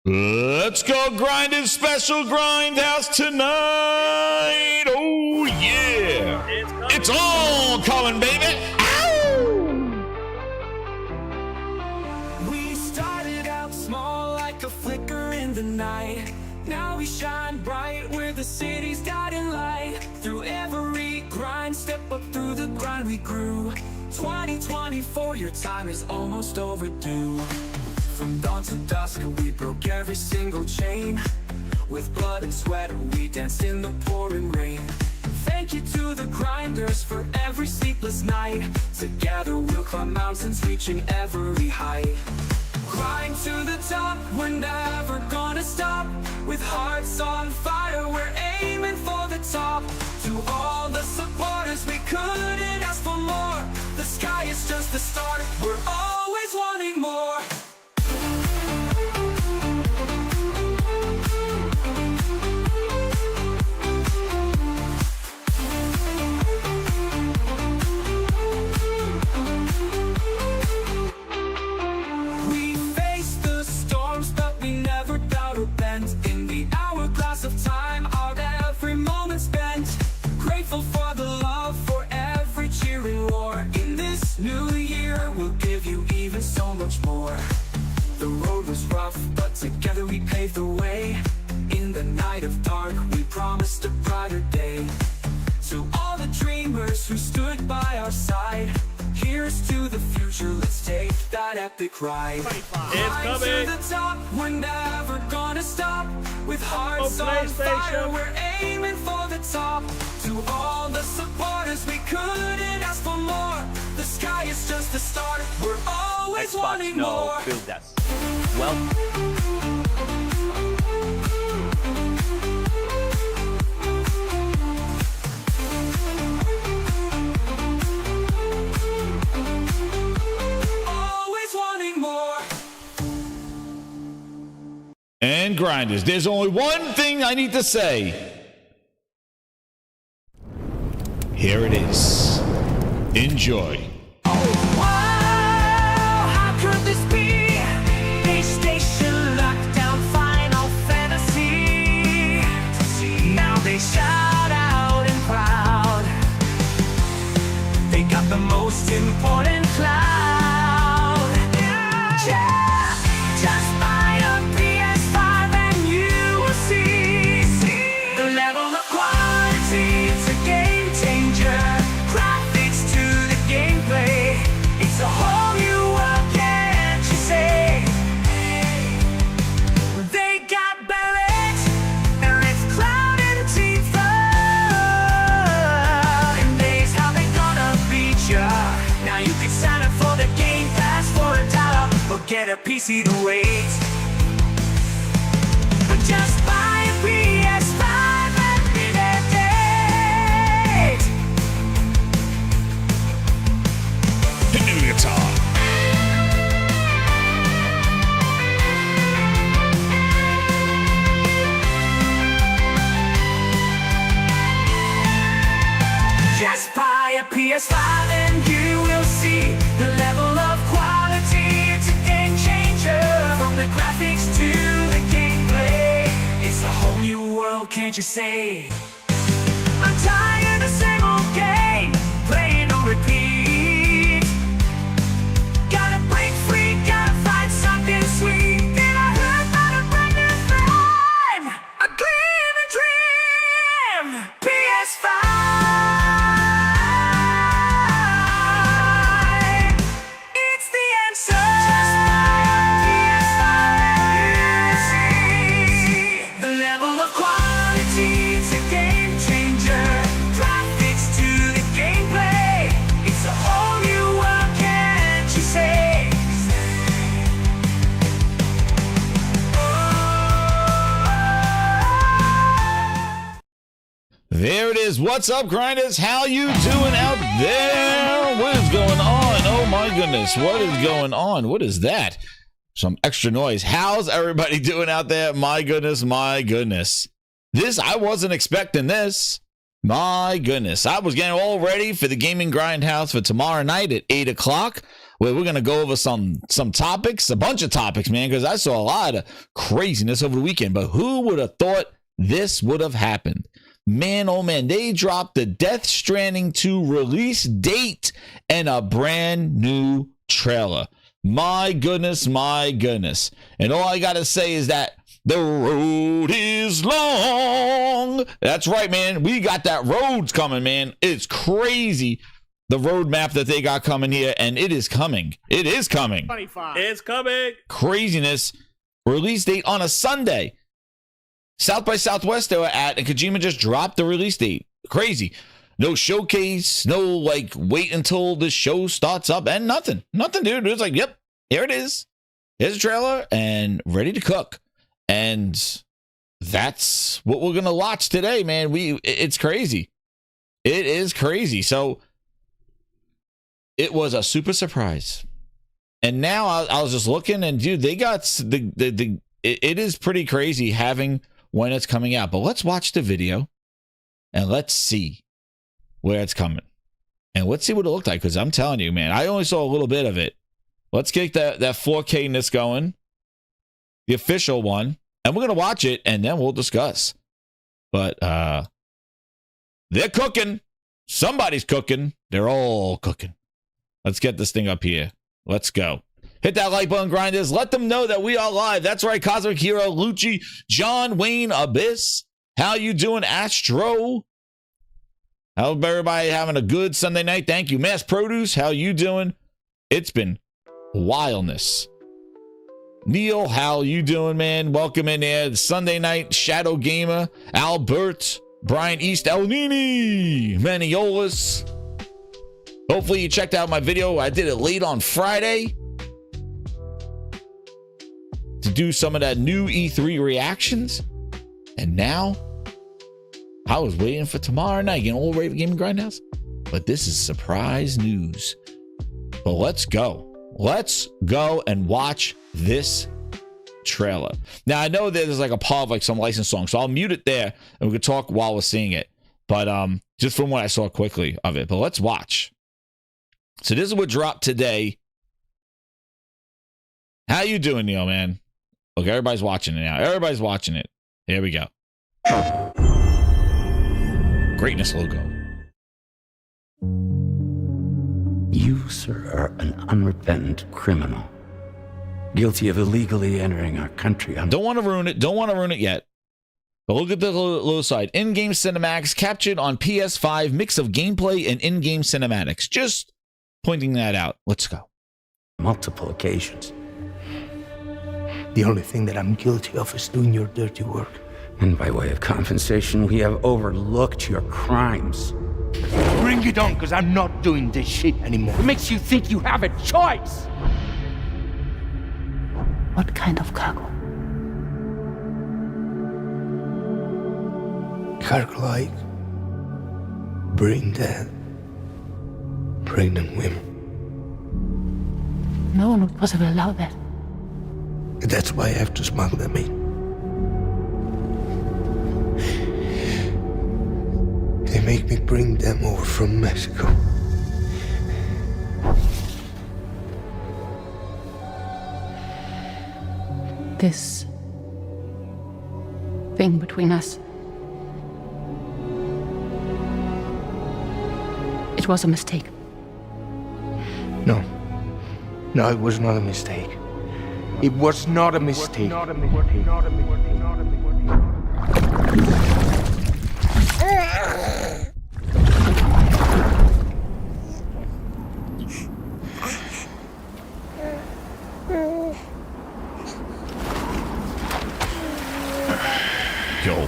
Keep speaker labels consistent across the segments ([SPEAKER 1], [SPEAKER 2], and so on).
[SPEAKER 1] Let's go grinding special grindhouse tonight. Oh yeah. It's all coming, baby. Ow!
[SPEAKER 2] We started out small like a flicker in the night. Now we shine bright where the city's guiding light. Through every grind, step up through the grind we grew. 2024, your time is almost overdue. From dawn to dusk, we broke every single chain. With blood and sweat, we danced in the pouring rain. Thank you to the grinders for every sleepless night. Together we'll climb mountains, reaching every height. Grind to the top, we're never gonna stop. With hearts on fire, we're aiming for the top. To all the supporters, we couldn't ask for more. The sky is just the start, we're always wanting more. In the hourglass of time, our every moment spent. Grateful for the love, for every cheering roar. In this new year, we'll give you even so much more. The road was rough, but together we paved the way. In the night of dark, we promised a brighter day. To all the dreamers who stood by our side, here's to the future, let's take that epic ride. Climb to the top, we're never gonna stop. With hearts on fire, we're aiming for the top. To all the supporters, we couldn't ask for more. The sky is just the start, we're always wanting more.
[SPEAKER 3] Build that. Well.
[SPEAKER 1] And grinders, there's only one thing I need to say. Here it is. Enjoy.
[SPEAKER 2] Oh, wow, how could this be? PlayStation lockdown, Final Fantasy. Now they shout out and proud. They got the most important cloud. Yeah, just buy a PS5 and you will see the level of quality. It's a game changer. Graphics to the gameplay. It's a whole new world, can't you say? They got Barrett, and it's Cloud and Tifa. And days how they gonna beat ya. Now you can sign up for the Game Pass for $1, or get a PC to wait. But just buy a PS5 and be their date.
[SPEAKER 1] The new guitar.
[SPEAKER 2] Just buy a PS5 and you will see the level of quality. It's a game changer. From the graphics to the gameplay, it's a whole new world, can't you say? I'm tired of the same old game, playing on repeat. Gotta break free, gotta find something sweet. Then I heard about a brand new thing, a gleaming dream, PS5. It's the answer. Just buy a PS5 and you see the level of quality. It's a game changer. Graphics to the gameplay. It's a whole new world, can't you say?
[SPEAKER 1] There it is. What's up, grinders? How you doing out there? What is going on? Oh my goodness. What is going on? What is that? Some extra noise. How's everybody doing out there? My goodness, my goodness. I wasn't expecting this. My goodness. I was getting all ready for the gaming grindhouse for tomorrow night at 8 o'clock. where we're going to go over some topics, a bunch of topics, man, because I saw a lot of craziness over the weekend. But who would have thought this would have happened? Man, oh man, they dropped the Death Stranding 2 release date and a brand new trailer. My goodness, my goodness. And all I got to say is that the road is long. That's right, man. We got that roads coming, man. It's crazy, the roadmap that they got coming here, and it is coming. It is coming.
[SPEAKER 3] 25. It's coming.
[SPEAKER 1] Craziness. Release date on a Sunday. South by Southwest they were at, and Kojima just dropped the release date. Crazy. No showcase, no like wait until the show starts up, and nothing, dude. It was like, yep, here it is. Here's a trailer and ready to cook, and that's what we're gonna watch today, man. It's crazy. It is crazy. So it was a super surprise, and now I was just looking, and dude, they got it is pretty crazy having when it's coming out. But let's watch the video and let's see where it's coming, and let's see what it looked like, because I'm telling you, man, I only saw a little bit of it. Let's get that 4K-ness going, the official one, and we're gonna watch it and then we'll discuss. But they're cooking. Somebody's cooking. They're all cooking. Let's get this thing up here. Let's go. Hit that like button, grinders. Let them know that we are live. That's right, Cosmic Hero, Lucci, John Wayne, Abyss. How you doing, Astro? Hope everybody having a good Sunday night. Thank you. Mass Produce, how you doing? It's been wildness. Neil, how you doing, man? Welcome in there. Sunday night, Shadow Gamer, Albert, Brian East, El Nini, Maniolas. Hopefully you checked out my video. I did it late on Friday to do some of that new E3 reactions. And now I was waiting for tomorrow night, getting all ready for Gaming Grindhouse. But this is surprise news. But let's go. Let's go and watch this trailer. Now, I know there's like a part of like some licensed song, so I'll mute it there and we can talk while we're seeing it. But just from what I saw quickly of it. But let's watch. So this is what dropped today. How you doing, Neil, man? Look, everybody's watching it now. Everybody's watching it. Here we go. Greatness logo.
[SPEAKER 4] You, sir, are an unrepentant criminal, guilty of illegally entering our country.
[SPEAKER 1] Don't want to ruin it. Don't want to ruin it yet. But look at the little side. In-game cinematics captured on PS5, mix of gameplay and in-game cinematics. Just pointing that out. Let's go.
[SPEAKER 4] Multiple occasions.
[SPEAKER 5] The only thing that I'm guilty of is doing your dirty work.
[SPEAKER 4] And by way of compensation, we have overlooked your crimes.
[SPEAKER 5] Bring it on, because I'm not doing this shit anymore.
[SPEAKER 4] What makes you think you have a choice?
[SPEAKER 6] What kind of cargo?
[SPEAKER 5] Cargo like brain dead, pregnant women.
[SPEAKER 6] No one would possibly allow that.
[SPEAKER 5] That's why I have to smuggle them in. They make me bring them over from Mexico.
[SPEAKER 6] This thing between us. It was a mistake.
[SPEAKER 5] No, it was not a mistake. It was not a mistake.
[SPEAKER 1] Go.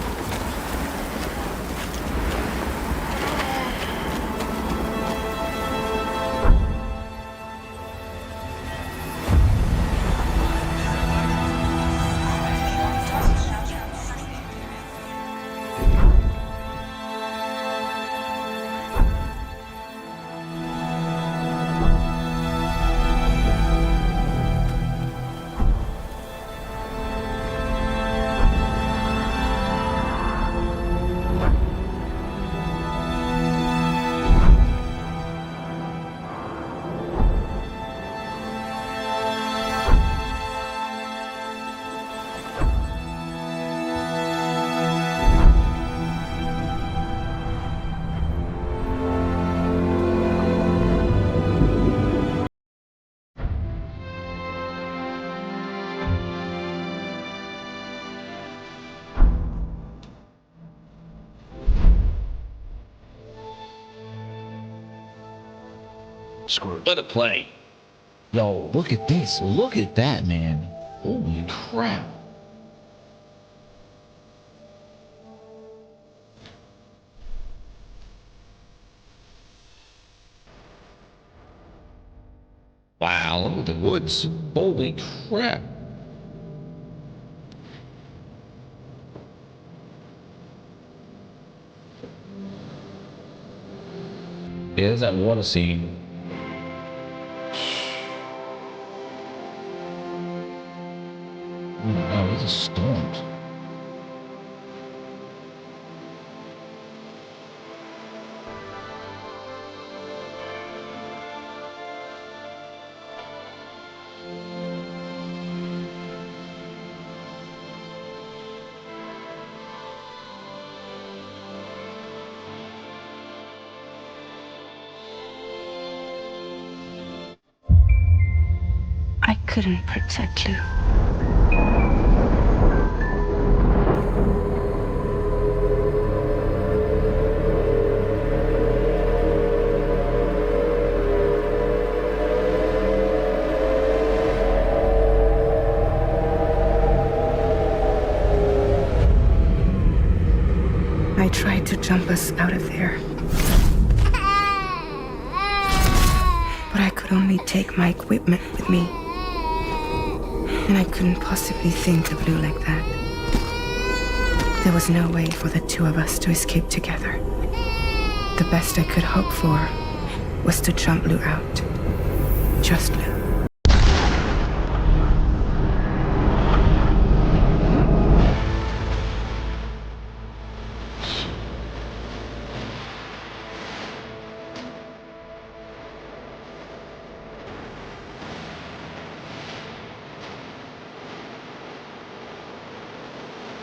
[SPEAKER 1] Screw it. Let it play. Yo, look at this. Look at that, man. Holy crap. Wow, look at the woods. Holy crap. Yeah, there's that water scene. Oh my god, these are storms.
[SPEAKER 6] I couldn't protect Lou. I tried to jump us out of there. But I could only take my equipment with me. And I couldn't possibly think of Lou like that. There was no way for the two of us to escape together. The best I could hope for was to jump Lou out. Just Lou.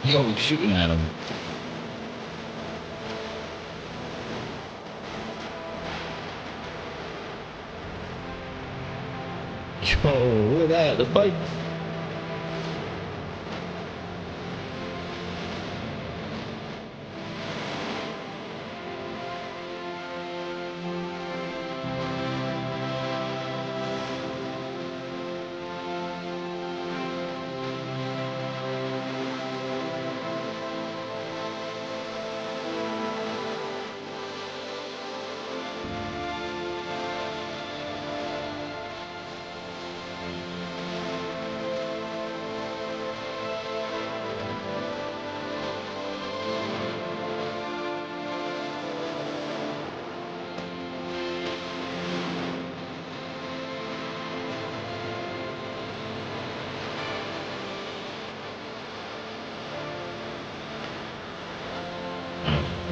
[SPEAKER 1] Yo, he's shooting at him. Yo, look at that, the bike.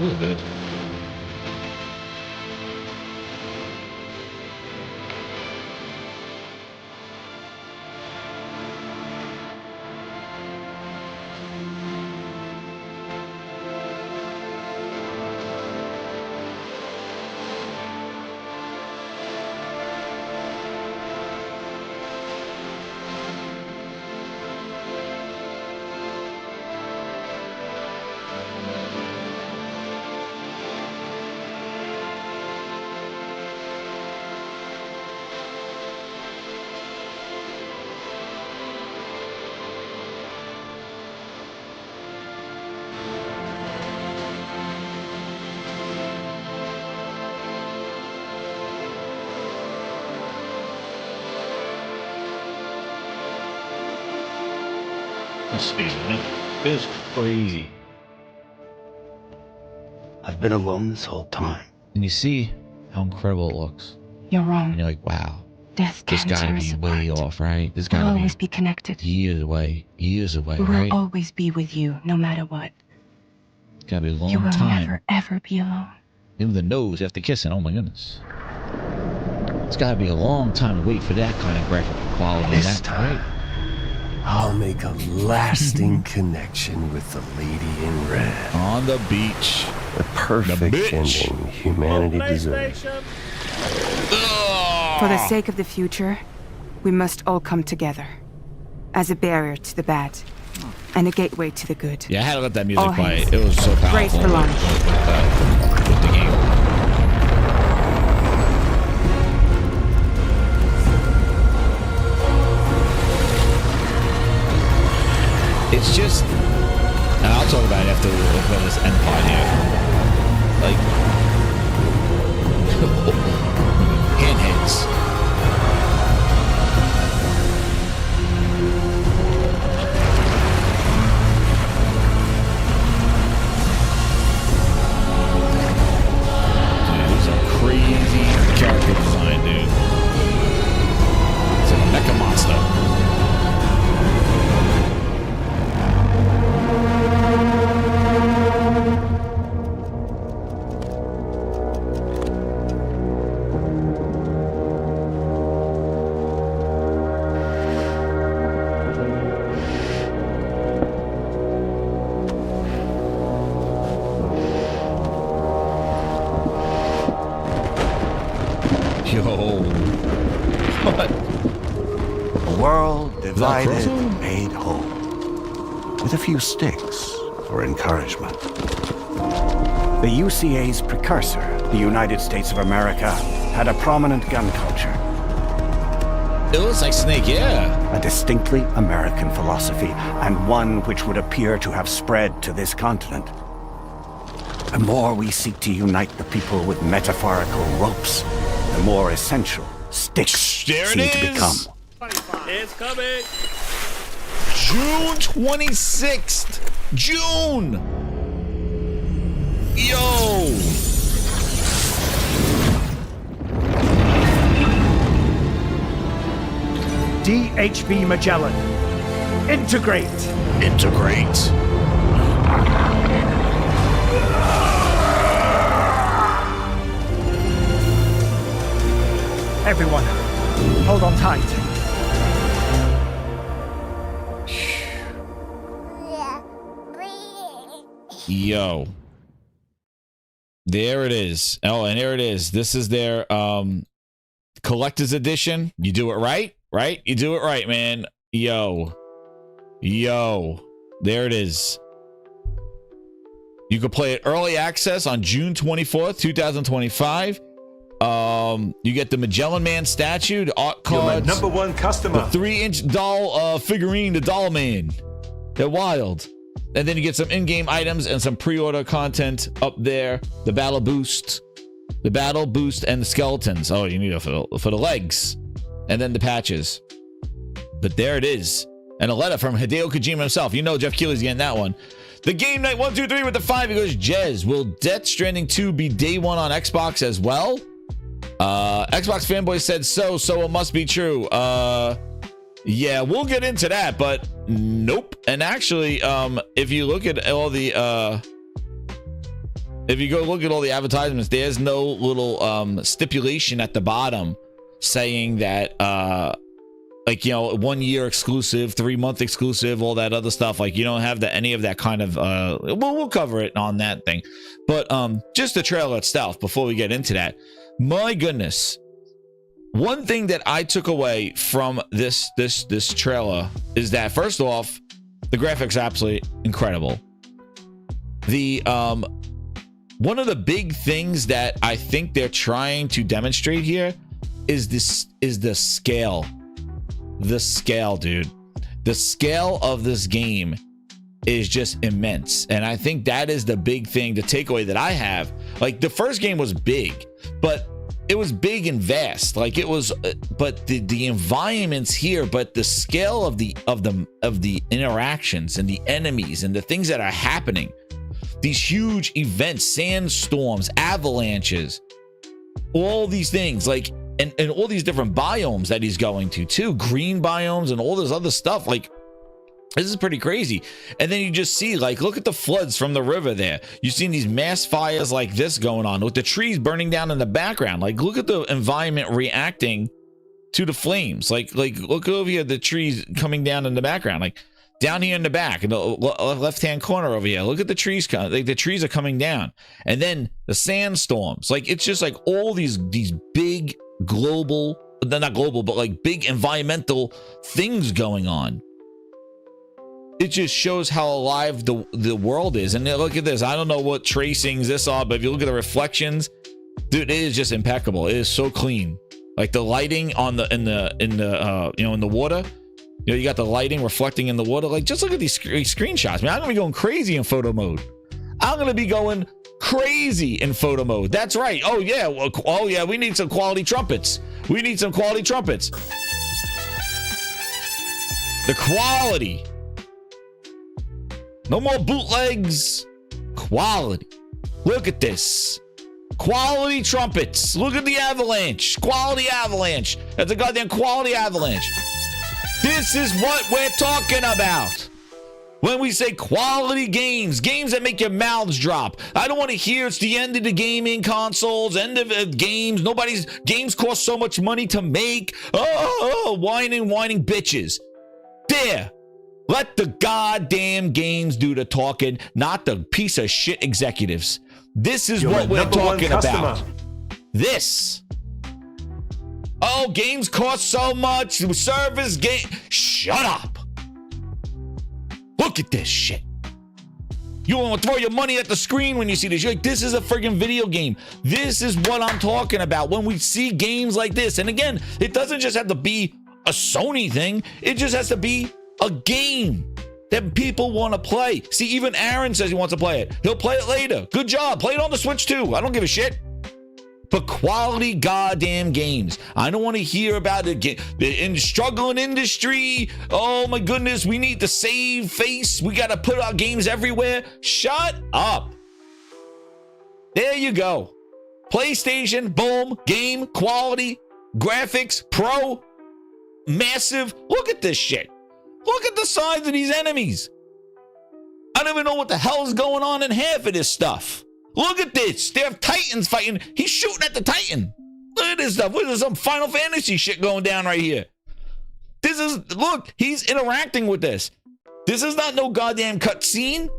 [SPEAKER 1] Ooh, good. This is crazy.
[SPEAKER 4] I've been alone this whole time.
[SPEAKER 1] And you see how incredible it looks.
[SPEAKER 6] You're wrong.
[SPEAKER 1] And you're like, wow,
[SPEAKER 6] Death
[SPEAKER 1] this
[SPEAKER 6] can't
[SPEAKER 1] gotta
[SPEAKER 6] tear
[SPEAKER 1] be
[SPEAKER 6] us
[SPEAKER 1] way
[SPEAKER 6] apart.
[SPEAKER 1] off, right? This
[SPEAKER 6] We'll
[SPEAKER 1] gotta
[SPEAKER 6] always
[SPEAKER 1] be
[SPEAKER 6] be connected.
[SPEAKER 1] years away,
[SPEAKER 6] We will
[SPEAKER 1] right?
[SPEAKER 6] always be with you, no matter what.
[SPEAKER 1] It's gotta be a
[SPEAKER 6] You
[SPEAKER 1] long
[SPEAKER 6] will
[SPEAKER 1] time.
[SPEAKER 6] never, ever be alone.
[SPEAKER 1] Even the nose after kissing, oh my goodness. It's gotta be a long time to wait for that kind of graphic quality.
[SPEAKER 3] This
[SPEAKER 1] That,
[SPEAKER 3] time,
[SPEAKER 1] right?
[SPEAKER 3] I'll make a lasting connection with the lady in red.
[SPEAKER 1] On the beach.
[SPEAKER 3] The perfect
[SPEAKER 1] bitch.
[SPEAKER 3] ending humanity deserves.
[SPEAKER 7] For the sake of the future, we must all come together. As a barrier to the bad, and a gateway to the good.
[SPEAKER 1] Yeah, I had to let that music
[SPEAKER 7] All
[SPEAKER 1] play.
[SPEAKER 7] hands.
[SPEAKER 1] It was so powerful.
[SPEAKER 7] Brace for launch.
[SPEAKER 1] With the game. It's just, and I'll talk about it after this end part here. Like, handheads. Dude, these are crazy character design, dude. It's like a mecha monster.
[SPEAKER 3] Divided, made whole, with a few sticks for encouragement.
[SPEAKER 8] The UCA's precursor, the United States of America, had a prominent gun culture.
[SPEAKER 1] It looks like Snake, yeah.
[SPEAKER 8] A distinctly American philosophy, and one which would appear to have spread to this continent. The more we seek to unite the people with metaphorical ropes, the more essential sticks seem to become.
[SPEAKER 9] It's coming.
[SPEAKER 1] June 26th. June. Yo.
[SPEAKER 9] DHB Magellan. Integrate.
[SPEAKER 1] Integrate.
[SPEAKER 9] Everyone, hold on tight.
[SPEAKER 1] Yo. There it is. Oh, and here it is. This is their collector's edition. You do it right? Right? You do it right, man. Yo. Yo. There it is. You can play it early access on June 24th, 2025. You get the Magellan Man statue, the art cards,
[SPEAKER 10] You're my #1 customer.
[SPEAKER 1] the 3-inch doll figurine, the Doll Man. They're wild. And then you get some in-game items and some pre-order content up there. The battle boost, and the skeletons. Oh, you need it for the legs, and then the patches. But there it is, and a letter from Hideo Kojima himself. You know Jeff Keighley's getting that one. The Game Night 123 with the 5. He goes, Jez, will Death Stranding 2 be day one on Xbox as well? Xbox fanboy said so it must be true. Yeah, we'll get into that, but nope. And actually, if you look at all the if you go look at all the advertisements, there's no little stipulation at the bottom saying that like, you know, 1 year exclusive, 3-month exclusive, all that other stuff. Like, you don't have any of that kind of we'll cover it on that thing. But just the trailer itself before we get into that. My goodness. One thing that I took away from this trailer is that, first off, the graphics are absolutely incredible. The one of the big things that I think they're trying to demonstrate here is the scale. The scale, dude. The scale of this game is just immense, and I think that is the big thing, the takeaway that I have. Like, the first game was big, but it was big and vast, like it was, but the environments here, but the scale of the interactions and the enemies and the things that are happening, these huge events, sandstorms, avalanches, all these things, like, and all these different biomes that he's going to too, green biomes and all this other stuff. Like, this is pretty crazy. And then you just see, like, look at the floods from the river there. You've seen these mass fires like this going on with the trees burning down in the background. Like, look at the environment reacting to the flames. Like look over here, the trees coming down in the background. Like, down here in the back, in the left-hand corner over here, look at the trees. Like, the trees are coming down. And then the sandstorms. Like, it's just like all these big global, they're not global, but like big environmental things going on. It just shows how alive the world is. And look at this. I don't know what tracings this are, but if you look at the reflections, dude, it is just impeccable. It is so clean. Like, the lighting on in the water, You know, you got the lighting reflecting in the water. Like, just look at these screenshots, man. I'm gonna be going crazy in photo mode. I'm gonna be going crazy in photo mode. That's right. Oh yeah. Oh yeah. We need some quality trumpets. We need some quality trumpets. The quality. No more bootlegs. Quality. Look at this. Quality trumpets. Look at the avalanche. Quality avalanche. That's a goddamn quality avalanche. This is what we're talking about. When we say quality games, games that make your mouths drop. I don't want to hear it's the end of the gaming consoles, end of the games. Nobody's games cost so much money to make. Whining bitches. There. Let the goddamn games do the talking, not the piece of shit executives. This is what we're talking about. This. Oh, games cost so much. Service game. Shut up. Look at this shit. You want to throw your money at the screen when you see this. You're like, this is a friggin' video game. This is what I'm talking about when we see games like this. And again, it doesn't just have to be a Sony thing. It just has to be a game that people want to play. See, even Aaron says he wants to play it. He'll play it later. Good job. Play it on the Switch too. I don't give a shit. But quality goddamn games. I don't want to hear about the struggling industry. Oh my goodness, we need to save face. We got to put our games everywhere. Shut up. There you go. PlayStation, boom, game, quality, graphics, pro, massive. Look at this shit. Look at the size of these enemies. I don't even know what the hell is going on in half of this stuff. Look at this. They have Titans fighting. He's shooting at the Titan. Look at this stuff. What is some Final Fantasy shit going down right here? This is, look, he's interacting with this. This is not no goddamn cutscene.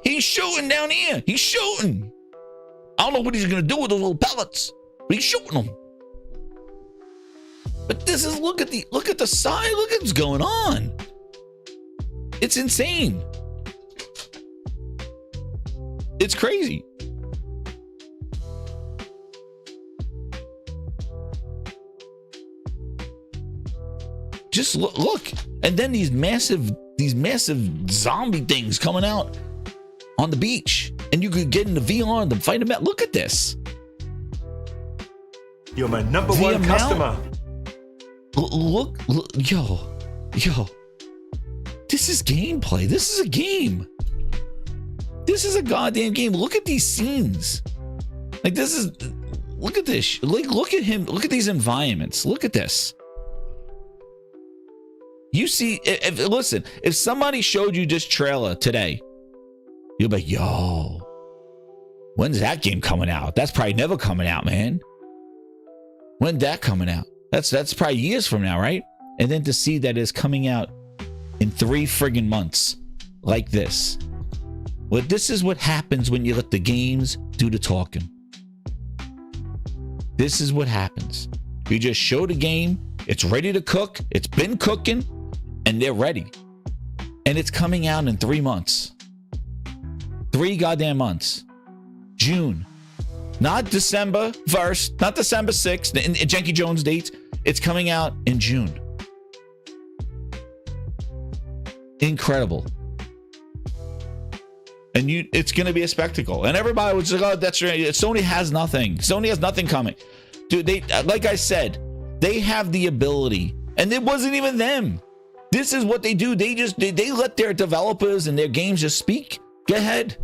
[SPEAKER 1] He's shooting down here. He's shooting. I don't know what he's going to do with those little pellets, but he's shooting them. But this is, look at the side. Look at what's going on. It's insane. It's crazy. Just look. And then these massive zombie things coming out on the beach. And you could get into VR and fight them out. Look at this.
[SPEAKER 9] You're my number one customer.
[SPEAKER 1] Look, yo. This is gameplay. This is a game. This is a goddamn game. Look at these scenes. Like, this is, look at this. Like, look at him. Look at these environments. Look at this. You see, listen, if somebody showed you this trailer today, you'll be like, yo, when's that game coming out? That's probably never coming out, man. When's that coming out? That's probably years from now, right? And then to see that it's coming out in 3 friggin' months like this. Well, this is what happens when you let the games do the talking. This is what happens. You just show the game, it's ready to cook, it's been cooking, and they're ready. And it's coming out in 3 months. 3 goddamn months. June. Not December 1st, not December 6th, in Janky Jones dates. It's coming out in June. Incredible. And it's going to be a spectacle. And everybody was like, oh, that's right. Sony has nothing. Sony has nothing coming. Dude, they, like I said, they have the ability. And it wasn't even them. This is what they do. They let their developers and their games just speak. Go ahead.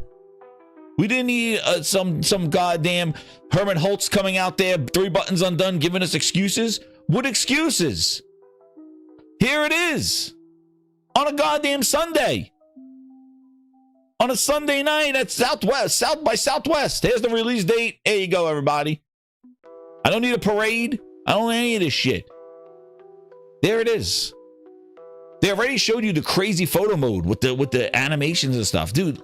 [SPEAKER 1] We didn't need some goddamn Herman Holtz coming out there, 3 buttons undone, giving us excuses. What excuses? Here it is. On a goddamn Sunday. On a Sunday night at South by Southwest. There's the release date. There you go, everybody. I don't need a parade. I don't need any of this shit. There it is. They already showed you the crazy photo mode with the animations and stuff. Dude,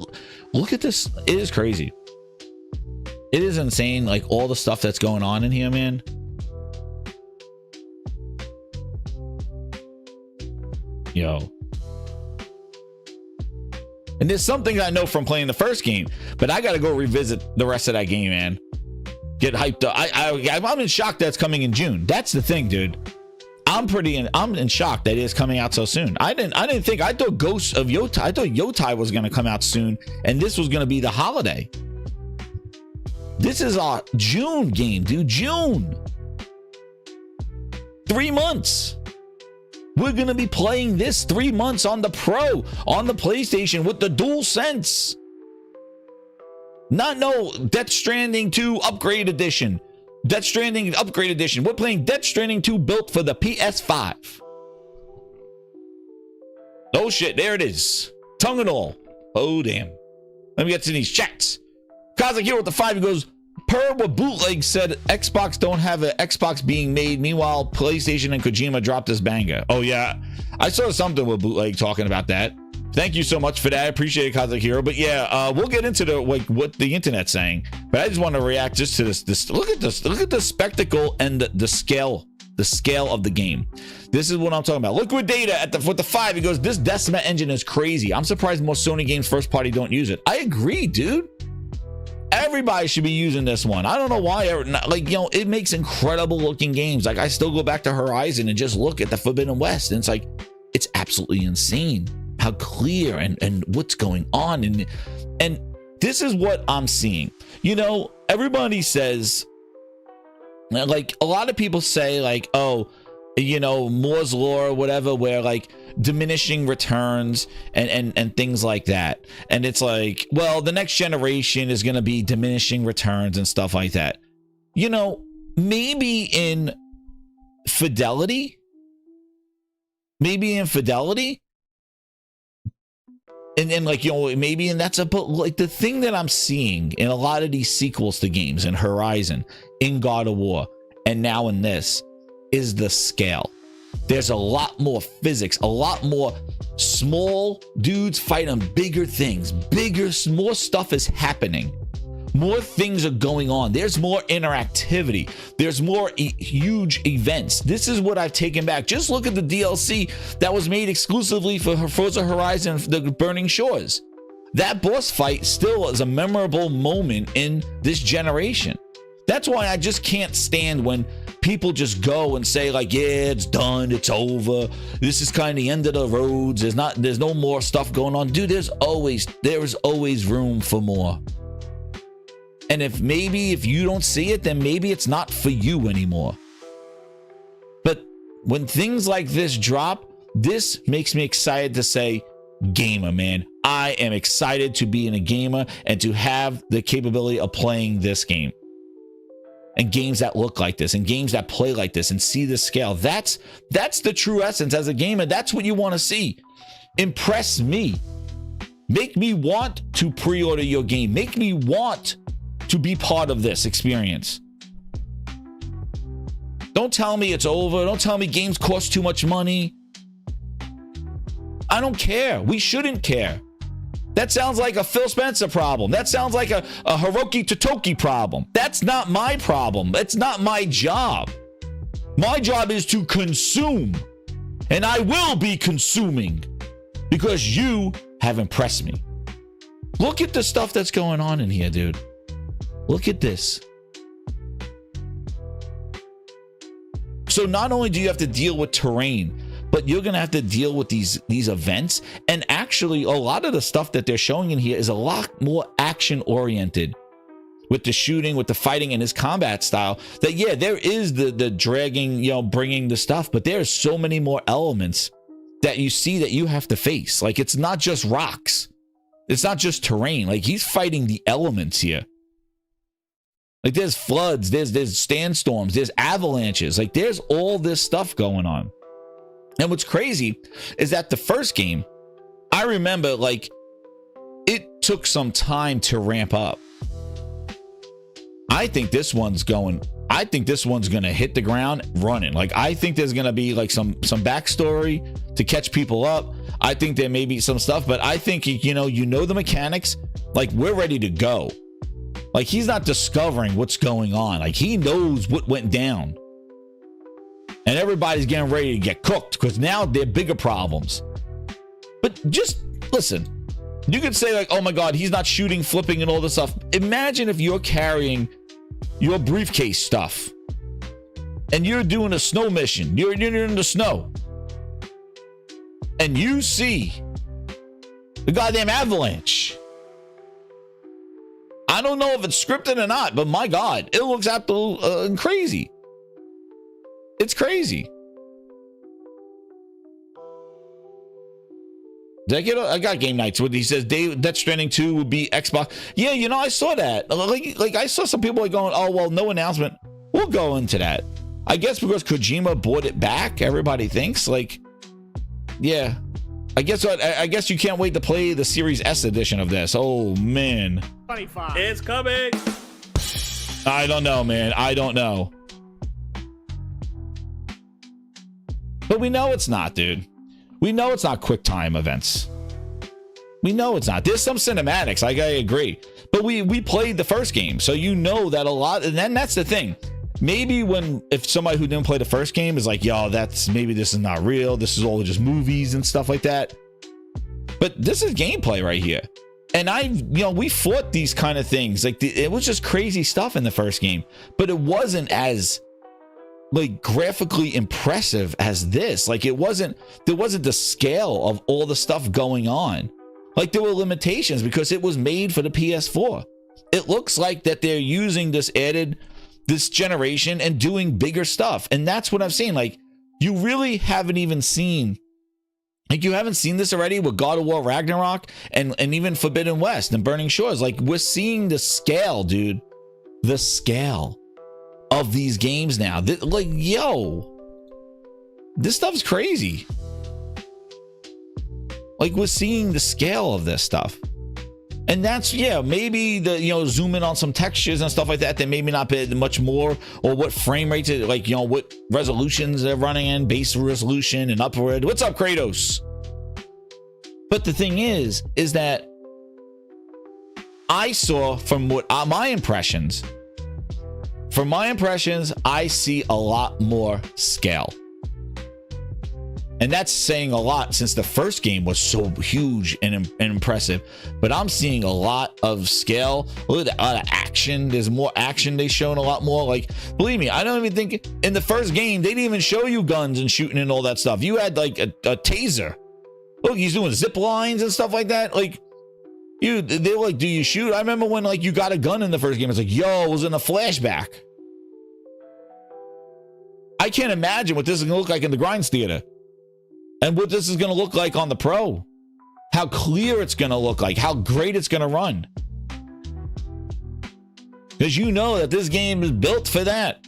[SPEAKER 1] look at this. It is crazy. It is insane, like all the stuff that's going on in here, man. Yo. And there's something I know from playing the first game, but I got to go revisit the rest of that game, man. Get hyped up. I'm in shock that's coming in June. That's the thing, dude. I'm in shock that it is coming out so soon. I thought Ghosts of Yotai, I thought Yotai was going to come out soon, and this was going to be the holiday. This is a June game, dude. June. 3 months. We're going to be playing this 3 months on the Pro, on the PlayStation with the DualSense. Not no Death Stranding 2 Upgrade Edition. Death Stranding Upgrade Edition. We're playing Death Stranding 2 built for the PS5. Oh shit, there it is. Tongue and all. Oh damn. Let me get to these chats. Kazak here with the 5, he goes, per what Bootleg said, Xbox don't have an Xbox being made. Meanwhile, PlayStation and Kojima dropped this banger. Oh yeah, I saw something with Bootleg talking about that. Thank you so much for that. I appreciate it, Kazak Hero. But yeah, we'll get into the what the internet's saying. But I just want to react just to this. Look at this. Look at the spectacle and the scale of the game. This is what I'm talking about. Liquid Data with the 5. He goes, this Decima engine is crazy. I'm surprised most Sony games first party don't use it. I agree, dude. Everybody should be using this one. I don't know why. Like, you know, it makes incredible looking games. Like, I still go back to Horizon and just look at the Forbidden West, and it's like, it's absolutely insane how clear and what's going on. And this is what I'm seeing. You know, everybody says, like, a lot of people say, like, oh, you know, Moore's Law or whatever, where like diminishing returns and things like that. And it's like, well, the next generation is going to be diminishing returns and stuff like that. You know, maybe in fidelity, and like, you know, maybe, and that's but like the thing that I'm seeing in a lot of these sequels to games, in Horizon, in God of War, and now in this, is the scale. There's a lot more physics, a lot more small dudes fighting bigger things, more stuff is happening. More things are going on. There's more interactivity. There's more huge events. This is what I've taken back. Just look at the DLC that was made exclusively for Forza Horizon, the Burning Shores. That boss fight still is a memorable moment in this generation. That's why I just can't stand when people just go and say like, yeah, it's done, it's over, this is kind of the end of the roads, there's no more stuff going on. Dude, there's always room for more. And if you don't see it, then maybe it's not for you anymore. But when things like this drop, this makes me excited to say, gamer, man. I am excited to be in a gamer and to have the capability of playing this game. And games that look like this, and games that play like this, and see the scale. That's the true essence as a gamer. That's what you want to see. Impress me. Make me want to pre-order your game. Make me want to be part of this experience. Don't tell me it's over. Don't tell me games cost too much money. I don't care. We shouldn't care. That sounds like a Phil Spencer problem. That sounds like a Hiroki Totoki problem. That's not my problem. That's not my job. My job is to consume. And I will be consuming because you have impressed me. Look at the stuff that's going on in here, dude. Look at this. So not only do you have to deal with terrain, but you're going to have to deal with these events. And actually, a lot of the stuff that they're showing in here is a lot more action oriented with the shooting, with the fighting, and his combat style. That, yeah, there is the dragging, you know, bringing the stuff, but there's so many more elements that you see that you have to face. Like, it's not just rocks. It's not just terrain. Like, he's fighting the elements here. Like, there's floods, there's sandstorms, there's avalanches. Like, there's all this stuff going on. And what's crazy is that the first game, I remember, like, it took some time to ramp up. I think this one's going to hit the ground running. Like, I think there's going to be like some backstory to catch people up. I think there may be some stuff, but I think, you know the mechanics. Like, we're ready to go. Like, he's not discovering what's going on. Like, he knows what went down. And everybody's getting ready to get cooked because now they're bigger problems. But just listen. You could say like, oh my God, he's not shooting, flipping, and all this stuff. Imagine if you're carrying your briefcase stuff and you're doing a snow mission. You're in the snow. And you see the goddamn avalanche. I don't know if it's scripted or not, but my God, it looks absolutely crazy. It's crazy. Did I get? I got game nights. What he says, Death Stranding 2 would be Xbox. Yeah, you know, I saw that. Like I saw some people like going, "Oh well, no announcement." We'll go into that. I guess because Kojima bought it back. Everybody thinks like, yeah. I guess you can't wait to play the Series S edition of this. Oh man,
[SPEAKER 9] 25. It's coming.
[SPEAKER 1] I don't know, man. I don't know. But we know it's not, dude. We know it's not QuickTime events. We know it's not. There's some cinematics, I agree. But we played the first game, so you know that a lot. And then that's the thing. Maybe if somebody who didn't play the first game is like, yo, maybe this is not real. This is all just movies and stuff like that. But this is gameplay right here. And we fought these kind of things. Like it was just crazy stuff in the first game, but it wasn't as like graphically impressive as this. Like there wasn't the scale of all the stuff going on. Like there were limitations because it was made for the PS4. It looks like that they're using this generation and doing bigger stuff. And that's what I've seen. Like you really haven't even seen, like you haven't seen this already with God of War Ragnarok and even Forbidden West and Burning Shores. Like we're seeing the scale, dude, the scale of these games now. Like, yo, this stuff's crazy. Like we're seeing the scale of this stuff. And that's, yeah, maybe zoom in on some textures and stuff like that. They maybe not pay much more, or what frame rates, like, what resolutions they're running in, base resolution and upward. What's up, Kratos? But the thing is that I saw from what my impressions, I see a lot more scale. And that's saying a lot since the first game was so huge and impressive. But I'm seeing a lot of scale. Look at the action. There's more action. They've shown a lot more. Like, believe me, I don't even think in the first game, they didn't even show you guns and shooting and all that stuff. You had like a taser. Look, he's doing zip lines and stuff like that. Like, they were like, do you shoot? I remember when like you got a gun in the first game. It's like, yo, it was in a flashback. I can't imagine what this is going to look like in the Grinds Theater. And what this is going to look like on the Pro. How clear it's going to look like. How great it's going to run. Because you know that this game is built for that.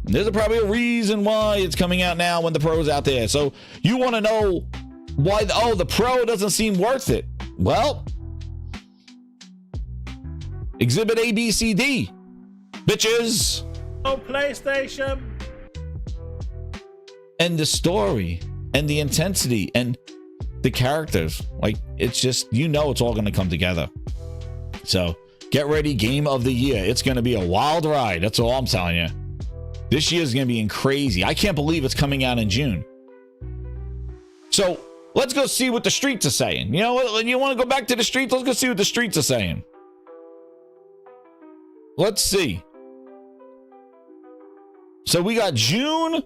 [SPEAKER 1] There's probably a reason why it's coming out now when the Pro's out there. So you want to know why, the Pro doesn't seem worth it. Well, Exhibit A, B, C, D. Bitches.
[SPEAKER 9] Oh, PlayStation.
[SPEAKER 1] And the story and the intensity and the characters, like it's just, it's all going to come together. So get ready, game of the year. It's going to be a wild ride. That's all I'm telling you. This year is going to be crazy. I can't believe it's coming out in June. So let's go see what the streets are saying. You know what? You want to go back to the streets? Let's go see what the streets are saying. Let's see. So we got June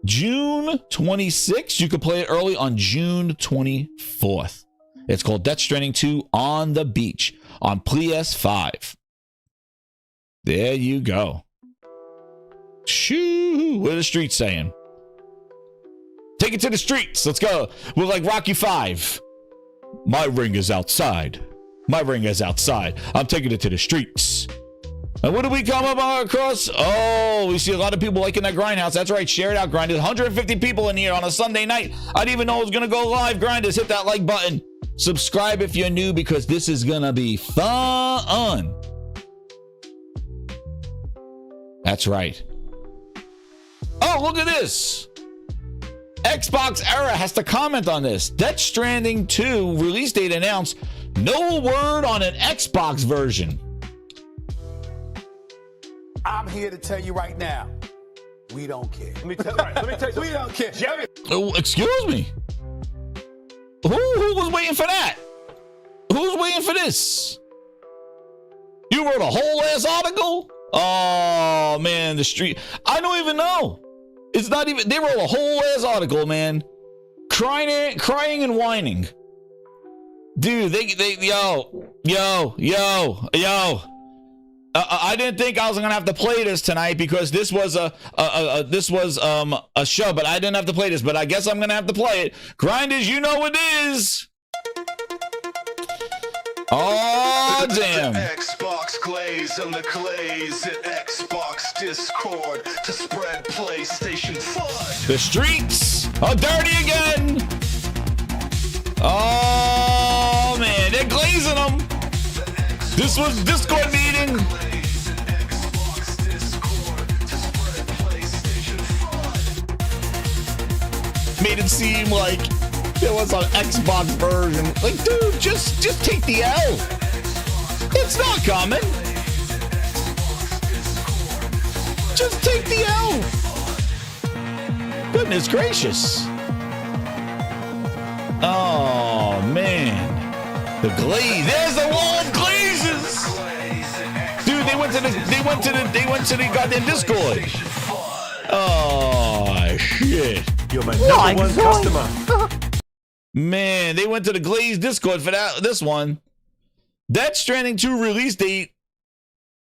[SPEAKER 1] 26th. You could play it early on June 24th. It's called Death Stranding 2 on the Beach on PS5. There you go. Shoo! What are the streets saying? Take it to the streets. Let's go. We're like Rocky 5. My ring is outside. My ring is outside. I'm taking it to the streets. And what do we come up across? Oh, we see a lot of people liking that Grindhouse. That's right. Share it out, Grinders. 150 people in here on a Sunday night. I didn't even know it was going to go live. Grinders, hit that like button. Subscribe if you're new because this is going to be fun. That's right. Oh, look at this. Xbox Era has to comment on this. Death Stranding 2 release date announced. No word on an Xbox version.
[SPEAKER 10] I'm here to tell you right now, we don't care.
[SPEAKER 9] Let me tell you.
[SPEAKER 10] We don't care.
[SPEAKER 9] Jerry.
[SPEAKER 1] Oh, excuse me. Who was waiting for that? Who's waiting for this? You wrote a whole ass article? Oh man, the street. I don't even know. It's not even. They wrote a whole ass article, man, crying and whining. Dude, yo. I didn't think I was gonna have to play this tonight because this was a show, but I didn't have to play this. But I guess I'm gonna have to play it. Grinders, you know what it is. Oh damn!
[SPEAKER 11] Xbox glaze and the glaze at Xbox Discord to spread PlayStation fun.
[SPEAKER 1] The streets are dirty again. Oh man, they're glazing them. This was Discord meeting. Made it seem like there was an Xbox version. Like, dude, just take the L. It's not coming. Just take the L. Goodness gracious. Oh man. The glaze. There's the wall of glazes. Dude, they went to the goddamn Discord. Oh shit.
[SPEAKER 3] You're my number one customer.
[SPEAKER 1] Man, they went to the Glaze Discord for this one. Death Stranding 2 release date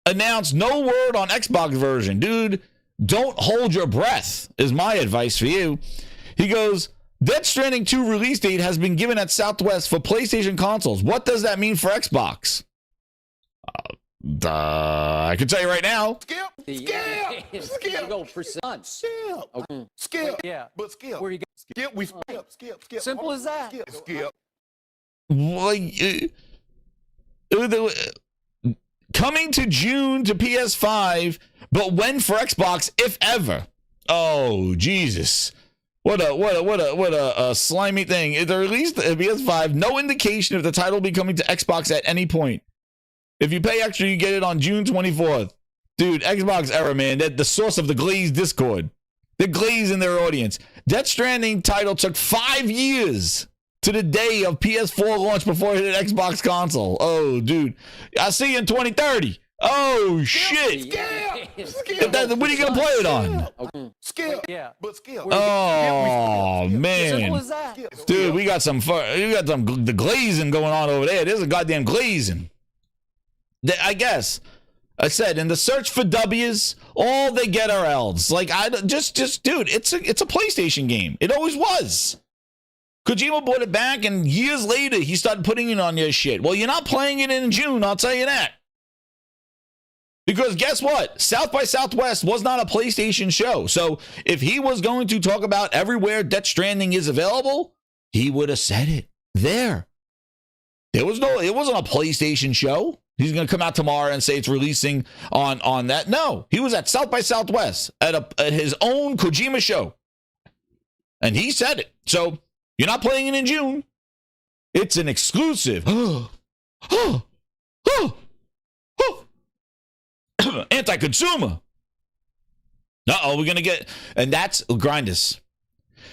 [SPEAKER 1] announced. No word on Xbox version. Dude, don't hold your breath is my advice for you. He goes, Death Stranding 2 release date has been given at Southwest for PlayStation consoles. What does that mean for Xbox? I can tell you right now.
[SPEAKER 10] Skip. Go for son. Skip. Yeah. But skip. Where you go? Skip. We skip. Simple as that. Skip.
[SPEAKER 1] Like, coming to June to PS5, but when for Xbox, if ever? Oh Jesus! What a slimy thing! If they released the PS5, no indication if the title will be coming to Xbox at any point. If you pay extra, you get it on June 24th. Dude, Xbox error, man. The source of the Glaze Discord. They're glazing their audience. Death Stranding title took 5 years to the day of PS4 launch before it hit an Xbox console. Oh, dude. I'll see you in 2030. Oh, shit. What are you going to play it on?
[SPEAKER 10] Skip. Yeah. But skip.
[SPEAKER 1] Oh, man. Dude, we got the glazing going on over there. There's a goddamn glazing. I guess I said in the search for W's, all they get are L's. Like dude, it's a PlayStation game. It always was. Kojima bought it back, and years later he started putting it on your shit. Well, you're not playing it in June, I'll tell you that. Because guess what? South by Southwest was not a PlayStation show. So if he was going to talk about everywhere Death Stranding is available, he would have said it there. It wasn't a PlayStation show. He's going to come out tomorrow and say it's releasing on that. No, he was at South by Southwest at his own Kojima show. And he said it. So you're not playing it in June. It's an exclusive. Anti-consumer. Uh-oh, we're going to get... And that's Grinders.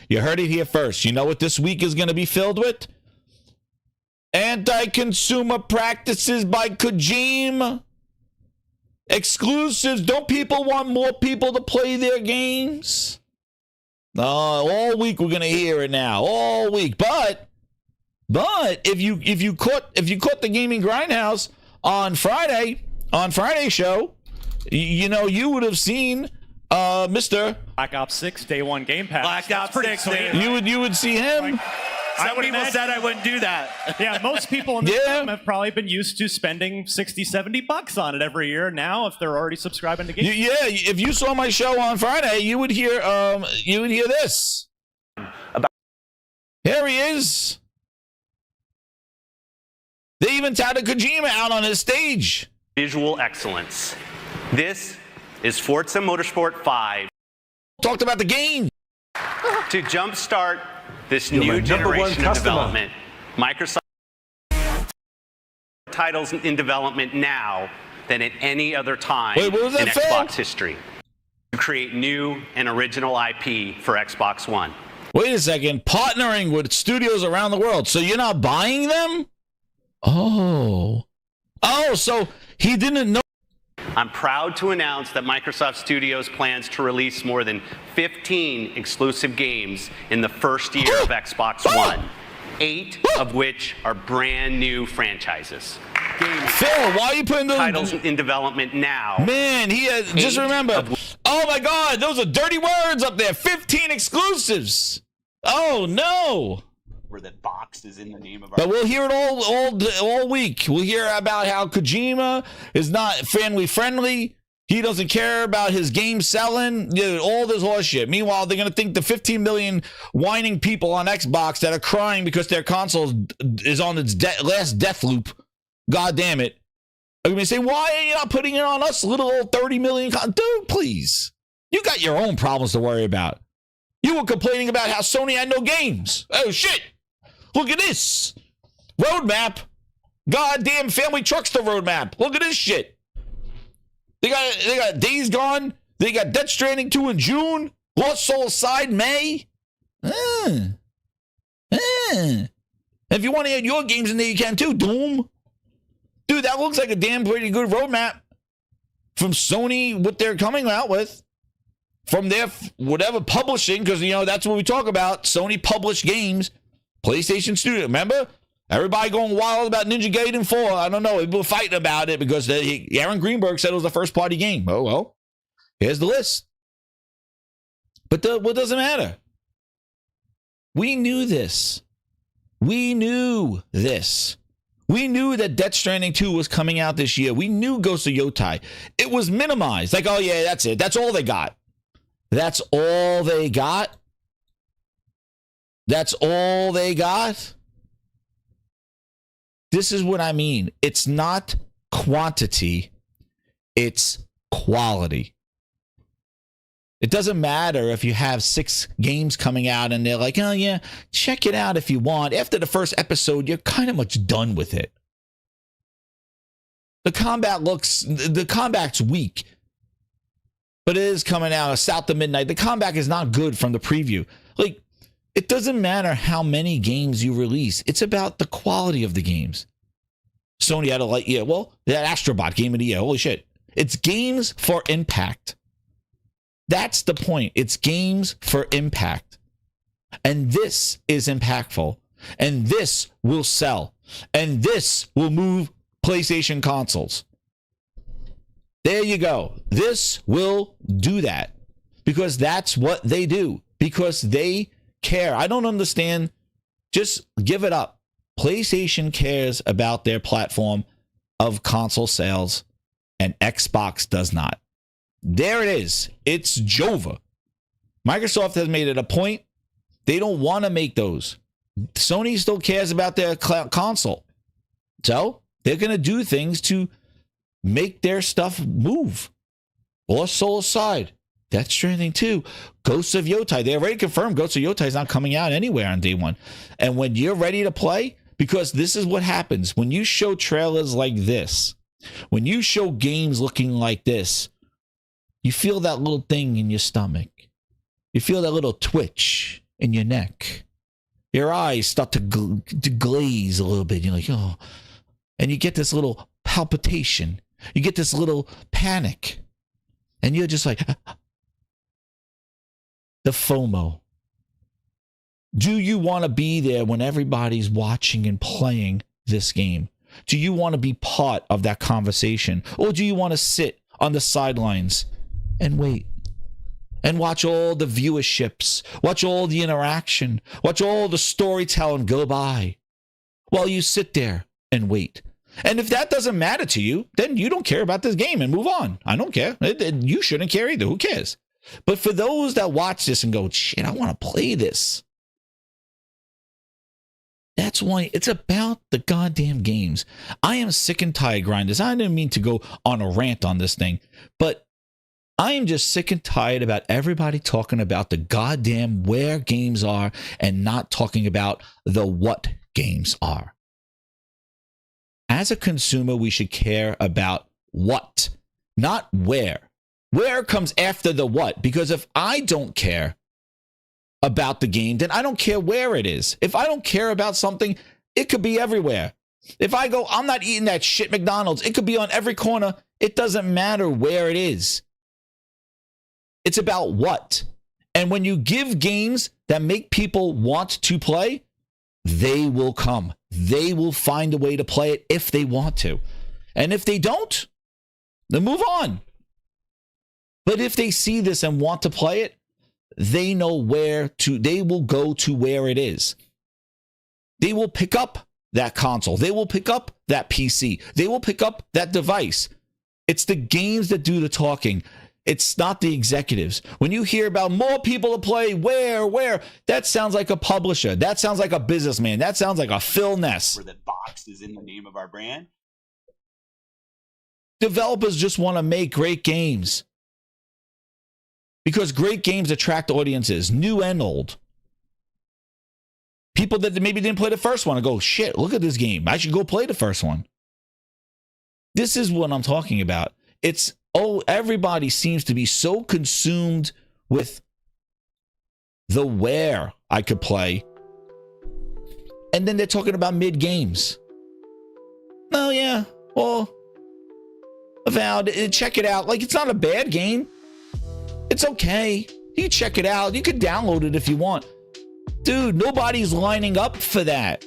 [SPEAKER 1] You heard it here first. You know what this week is going to be filled with? Anti-consumer practices by Kojima. Exclusives. Don't people want more people to play their games? All week we're gonna hear it now. All week. But if you caught the Gaming Grindhouse on Friday show, you would have seen Mr.
[SPEAKER 12] Black Ops 6 Day 1 Game Pass.
[SPEAKER 9] Black Ops 6.
[SPEAKER 1] You would see him.
[SPEAKER 9] Some people said I wouldn't do that.
[SPEAKER 12] Yeah, most people in the game have probably been used to spending $60-$70 on it every year. Now, if they're already subscribing to games,
[SPEAKER 1] if you saw my show on Friday, you would hear this. Here he is. They even touted Kojima out on his stage.
[SPEAKER 13] Visual excellence. This is Forza Motorsport 5.
[SPEAKER 1] Talked about the game.
[SPEAKER 13] To jumpstart this new generation of development, Microsoft titles in development now than at any other time in Xbox history to create new and original IP for Xbox One.
[SPEAKER 1] Wait a second, partnering with studios around the world. So you're not buying them? Oh, so he didn't know.
[SPEAKER 13] I'm proud to announce that Microsoft Studios plans to release more than 15 exclusive games in the first year of Xbox One, 8 of which are brand new franchises.
[SPEAKER 1] Phil, why are you putting those
[SPEAKER 13] titles in development now?
[SPEAKER 1] Man, he has, just remember. Oh my God, those are dirty words up there. 15 exclusives. Oh no.
[SPEAKER 9] Where that box is in the name of our.
[SPEAKER 1] But we'll hear it all week. We'll hear about how Kojima is not family friendly. He doesn't care about his game selling. Dude, all this horse shit. Meanwhile, they're gonna think the 15 million whining people on Xbox that are crying because their console is on its last death loop. God damn it. I'm going to say, why are you not putting it on us, little old 30 million? Dude, please. You got your own problems to worry about. You were complaining about how Sony had no games. Oh, shit. Look at this. Roadmap. Goddamn family truckster roadmap. Look at this shit. They got Days Gone. They got Death Stranding 2 in June. Lost Soul Aside May. If you want to add your games in there, you can too. Doom. Dude, that looks like a damn pretty good roadmap from Sony, what they're coming out with. From their whatever publishing, because, you know, that's what we talk about. Sony published games. PlayStation Studio. Remember? Everybody going wild about Ninja Gaiden 4. I don't know. People were fighting about it because Aaron Greenberg said it was a first-party game. Oh, well. Here's the list. But what doesn't matter? We knew this. We knew this. We knew that Death Stranding 2 was coming out this year. We knew Ghost of Yotai. It was minimized. Like, oh, yeah, that's it. That's all they got. That's all they got? That's all they got? This is what I mean. It's not quantity. It's quality. It doesn't matter if you have 6 games coming out and they're like, oh, yeah, check it out if you want. After the first episode, you're kind of much done with it. The combat's weak, but it is coming out south to midnight. The combat is not good from the preview. Like, it doesn't matter how many games you release. It's about the quality of the games. Sony had that Astrobot game of the year. Holy shit. It's games for impact. That's the point. It's games for impact. And this is impactful. And this will sell. And this will move PlayStation consoles. There you go. This will do that. Because that's what they do. Because they care. I don't understand. Just give it up. PlayStation cares about their platform of console sales. And Xbox does not. There it is. It's Jova. Microsoft has made it a point. They don't want to make those. Sony still cares about their console. So they're going to do things to make their stuff move. Lost Soul aside. Death Stranding 2. Ghosts of Yotai. They already confirmed Ghosts of Yotai is not coming out anywhere on day one. And when you're ready to play, because this is what happens. When you show trailers like this, when you show games looking like this, you feel that little thing in your stomach. You feel that little twitch in your neck. Your eyes start to glaze a little bit. You're like, oh. And you get this little palpitation. You get this little panic. And you're just like, the FOMO. Do you want to be there when everybody's watching and playing this game? Do you want to be part of that conversation? Or do you want to sit on the sidelines and wait and watch all the viewerships, watch all the interaction, watch all the storytelling go by while you sit there and wait? And if that doesn't matter to you, then you don't care about this game and move on. I don't care. You shouldn't care either. Who cares? But for those that watch this and go, shit, I want to play this. That's why it's about the goddamn games. I am sick and tired, grinders. I didn't mean to go on a rant on this thing, but I am just sick and tired about everybody talking about the goddamn where games are and not talking about the what games are. As a consumer, we should care about what, not where. Where comes after the what? Because if I don't care about the game, then I don't care where it is. If I don't care about something, it could be everywhere. If I go, I'm not eating that shit McDonald's. It could be on every corner. It doesn't matter where it is. It's about what. And when you give games that make people want to play, they will come. They will find a way to play it if they want to. And if they don't, then move on. But if they see this and want to play it, they know where to, they will go to where it is. They will pick up that console. They will pick up that PC. They will pick up that device. It's the games that do the talking. It's not the executives. When you hear about more people to play, where, that sounds like a publisher. That sounds like a businessman. That sounds like a Phil Ness.
[SPEAKER 9] Where that box is in the name of our brand.
[SPEAKER 1] Developers just want to make great games. Because great games attract audiences, new and old. People that maybe didn't play the first one and go, shit, look at this game. I should go play the first one. This is what I'm talking about. It's, everybody seems to be so consumed with the where I could play. And then they're talking about mid-games. Oh, yeah. Well, Avowed, check it out. Like, it's not a bad game. It's okay. You can check it out. You can download it if you want. Dude, nobody's lining up for that.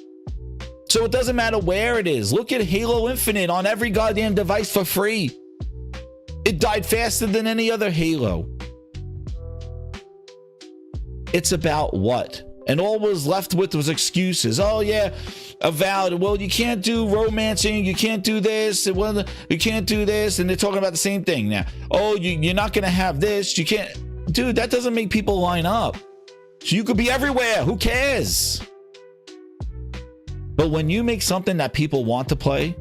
[SPEAKER 1] So it doesn't matter where it is. Look at Halo Infinite on every goddamn device for free. It died faster than any other Halo. It's about what? And all was left with was excuses. Oh, yeah, Avowed. Well, you can't do romancing. You can't do this. Well, you can't do this. And they're talking about the same thing now. Oh, you're not going to have this. You can't. Dude, that doesn't make people line up. So you could be everywhere. Who cares? But when you make something that people want to play,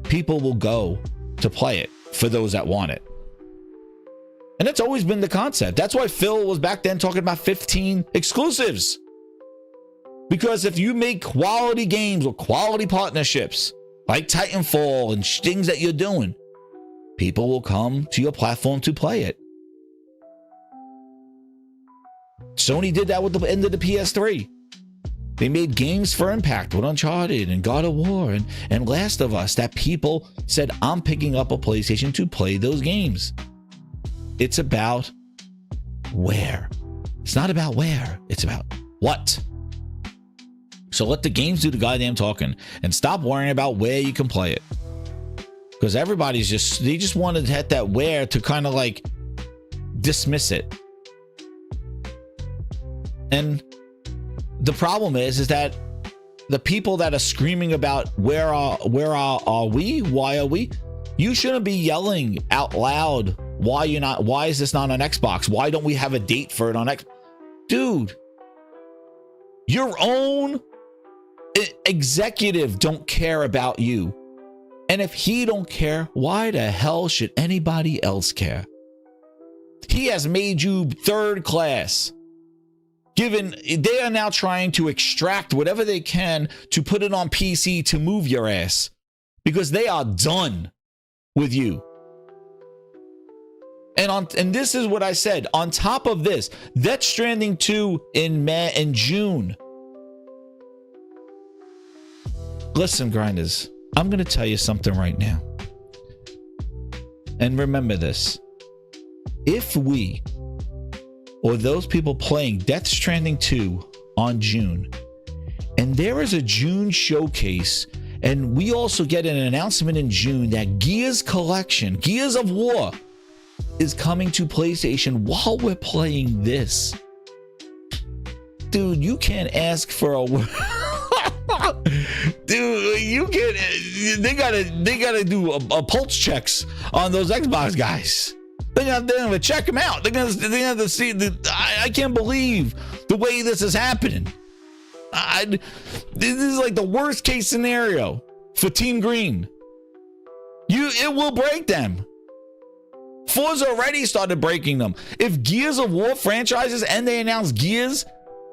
[SPEAKER 1] people will go to play it for those that want it. And that's always been the concept. That's why Phil was back then talking about 15 exclusives. Because if you make quality games or quality partnerships, like Titanfall and things that you're doing, people will come to your platform to play it. Sony did that with the end of the PS3. They made games for Impact with Uncharted and God of War and Last of Us that people said, I'm picking up a PlayStation to play those games. It's about where. It's not about where. It's about what. So let the games do the goddamn talking and stop worrying about where you can play it. Because everybody's they just wanted to hit that where to kind of like dismiss it. And the problem is that the people that are screaming about where are we? Why are we? You shouldn't be yelling out loud. Why is this not on Xbox? Why don't we have a date for it on Xbox? Dude, your own executive don't care about you. And if he don't care, why the hell should anybody else care? He has made you third class. They are now trying to extract whatever they can to put it on PC to move your ass because they are done with you. And this is what I said. On top of this, Death Stranding 2 in June. Listen, grinders, I'm going to tell you something right now. And remember this. If we or those people playing Death Stranding 2 on June, and there is a June showcase, and we also get an announcement in June that Gears Collection, Gears of War, is coming to PlayStation while we're playing this. Dude, you can't ask for a dude, you can't. They gotta do a pulse checks on those Xbox guys. They're gonna check them out. They're gonna have to see. I can't believe the way this is happening. This is like the worst case scenario for Team Green. It will break them. Forza already started breaking them. If Gears of War franchises and they announce Gears,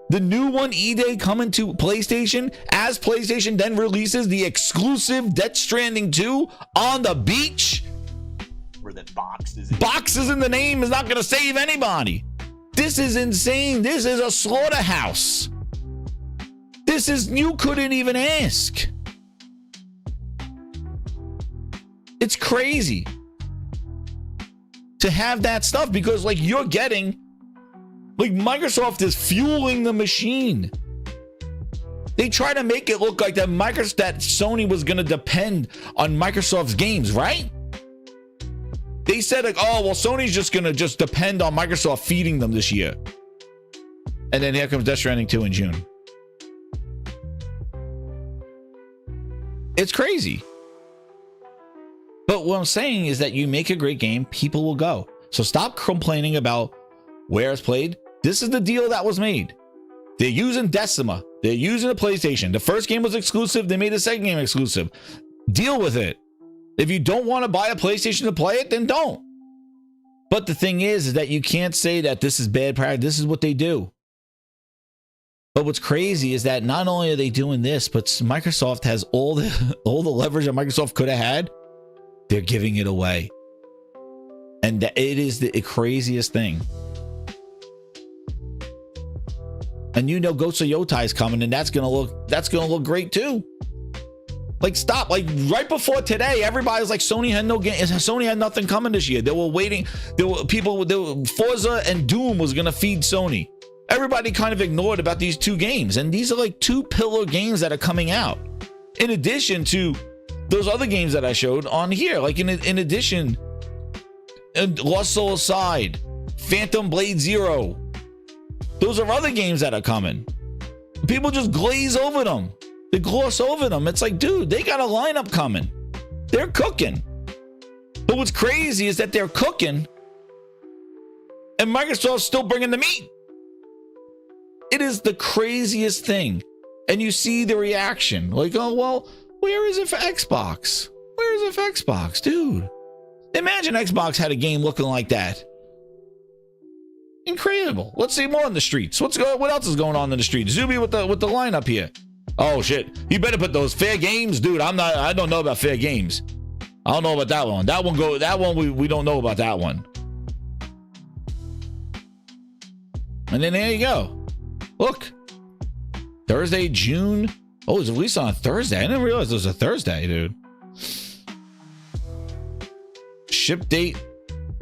[SPEAKER 1] the new one E-Day coming to PlayStation, as PlayStation then releases the exclusive Death Stranding 2 on the beach.
[SPEAKER 9] Where that boxes
[SPEAKER 1] in the name is not going to save anybody. This is insane. This is a slaughterhouse. You couldn't even ask. It's crazy to have that stuff because like you're getting, like Microsoft is fueling the machine. They try to make it look like that Sony was going to depend on Microsoft's games, right? They said like, oh, well, Sony's just going to depend on Microsoft feeding them this year. And then here comes Death Stranding 2 in June. It's crazy. But what I'm saying is that you make a great game, people will go. So stop complaining about where it's played. This is the deal that was made. They're using Decima. They're using the PlayStation. The first game was exclusive. They made the second game exclusive. Deal with it. If you don't want to buy a PlayStation to play it, then don't. But the thing is that you can't say that this is bad practice. This is what they do. But what's crazy is that not only are they doing this, but Microsoft has all the leverage that Microsoft could have had. They're giving it away. And it is the craziest thing. And you know Ghost of Yotai is coming, and that's gonna look great too. Like stop. Like right before today, everybody was like Sony had no game. Sony had nothing coming this year. They were waiting. Forza and Doom was gonna feed Sony. Everybody kind of ignored about these two games, and these are like two pillar games that are coming out. In addition to those other games that I showed on here, like in addition, Lost Soul Aside, Phantom Blade Zero. Those are other games that are coming. People just glaze over them. They gloss over them. It's like, dude, they got a lineup coming. They're cooking. But what's crazy is that they're cooking and Microsoft's still bringing the meat. It is the craziest thing. And you see the reaction. Like, oh, well, where is it for Xbox? Where is it for Xbox? Dude, imagine Xbox had a game looking like that. Incredible. Let's see more on the streets. What else is going on in the streets? Zuby with the lineup here. Oh shit. You better put those fair games, dude. I don't know about fair games. I don't know about that one. That one we don't know about that one. And then there you go. Look. Thursday, June. Oh, it's released on a Thursday. I didn't realize it was a Thursday, dude. Ship date.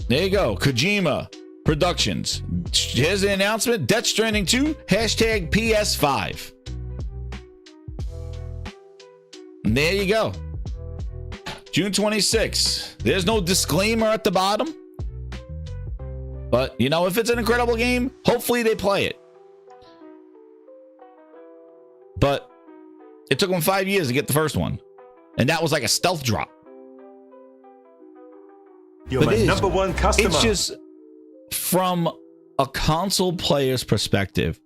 [SPEAKER 1] There you go. Kojima Productions. Here's the announcement. Death Stranding 2, hashtag PS5. And there you go. June 26th. There's no disclaimer at the bottom. But, you know, if it's an incredible game, hopefully they play it. But it took them 5 years to get the first one. And that was like a stealth drop.
[SPEAKER 3] You're my number one customer.
[SPEAKER 1] It's just from a console player's perspective,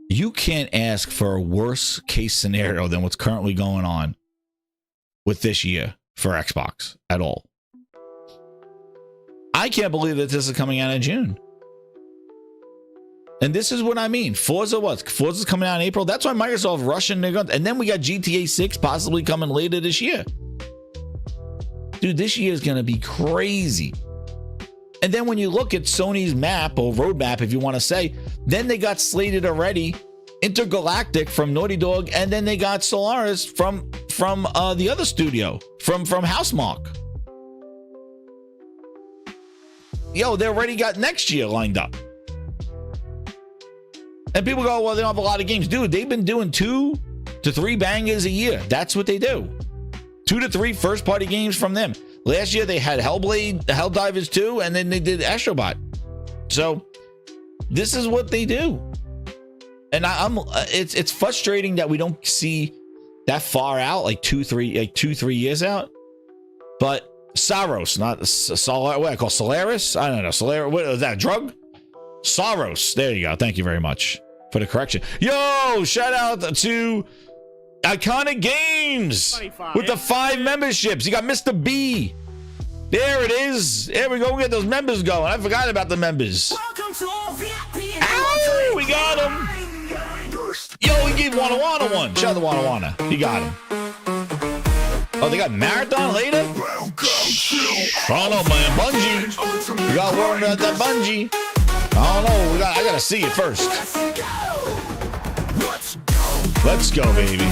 [SPEAKER 1] you can't ask for a worse case scenario than what's currently going on with this year for Xbox at all. I can't believe that this is coming out in June. And this is what I mean. Forza's coming out in April. That's why Microsoft rushing their guns. And then we got GTA 6 possibly coming later this year. Dude, this year is going to be crazy. And then when you look at Sony's map or roadmap, if you want to say, then they got slated already Intergalactic from Naughty Dog, and then they got Solaris from the other studio, from Housemarque. Yo, they already got next year lined up. And people go, well, they don't have a lot of games. Dude, they've been doing 2 to 3 bangers a year. That's what they do. 2 to 3 first-party games from them. Last year, they had Hellblade, Helldivers 2, and then they did Astrobot. So, this is what they do. And it's frustrating that we don't see that far out, like 2-3 years out. But Saros, not Solaris, what I call Solaris? I don't know. Solaris, what is that, a drug? Saros. There you go. Thank you very much for the correction. Yo, shout out to Iconic Games with the 5 memberships. You got Mr. B. There it is. There we go. We get those members going. I forgot about the members. Ow, we got him. Yo, we gave Wana Wana one. Shout out to Wana Wana. He got him. Oh, they got Marathon later? I don't know, man. Bungie. We got to worry about that Bungie. I don't know. I got to see it first. Let's go, baby.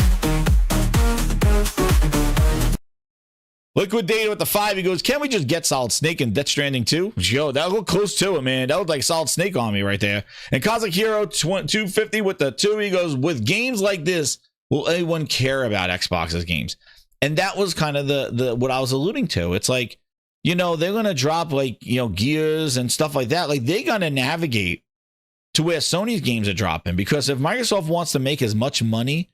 [SPEAKER 1] Liquidated with the 5. He goes, can we just get Solid Snake and Death Stranding 2? Yo, that looked close to it, man. That looked like Solid Snake on me right there. And Cosmic Hero 250 with the 2. He goes, with games like this, will anyone care about Xbox's games? And that was kind of the what I was alluding to. It's like, you know, they're going to drop like, you know, Gears and stuff like that. Like, they're going to navigate to where Sony's games are dropping. Because if Microsoft wants to make as much money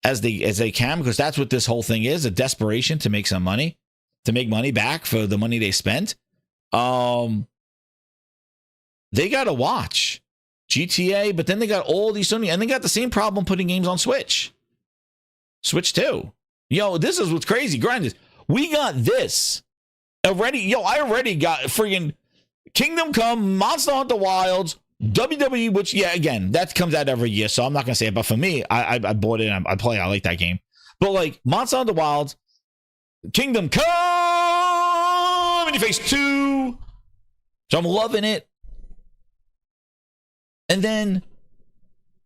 [SPEAKER 1] as they can, because that's what this whole thing is, a desperation to make some money, to make money back for the money they spent, they got to watch GTA, but then they got all these Sony, and they got the same problem putting games on Switch 2. Yo, this is what's crazy. Grinders, we got this already. Yo, I already got friggin' Kingdom Come, Monster Hunter Wilds, WWE, which, yeah, again, that comes out every year, so I'm not gonna say it, but for me, I bought it and I play. I like that game. But like Monster Hunter Wilds, Kingdom Come, in your face 2. So I'm loving it. And then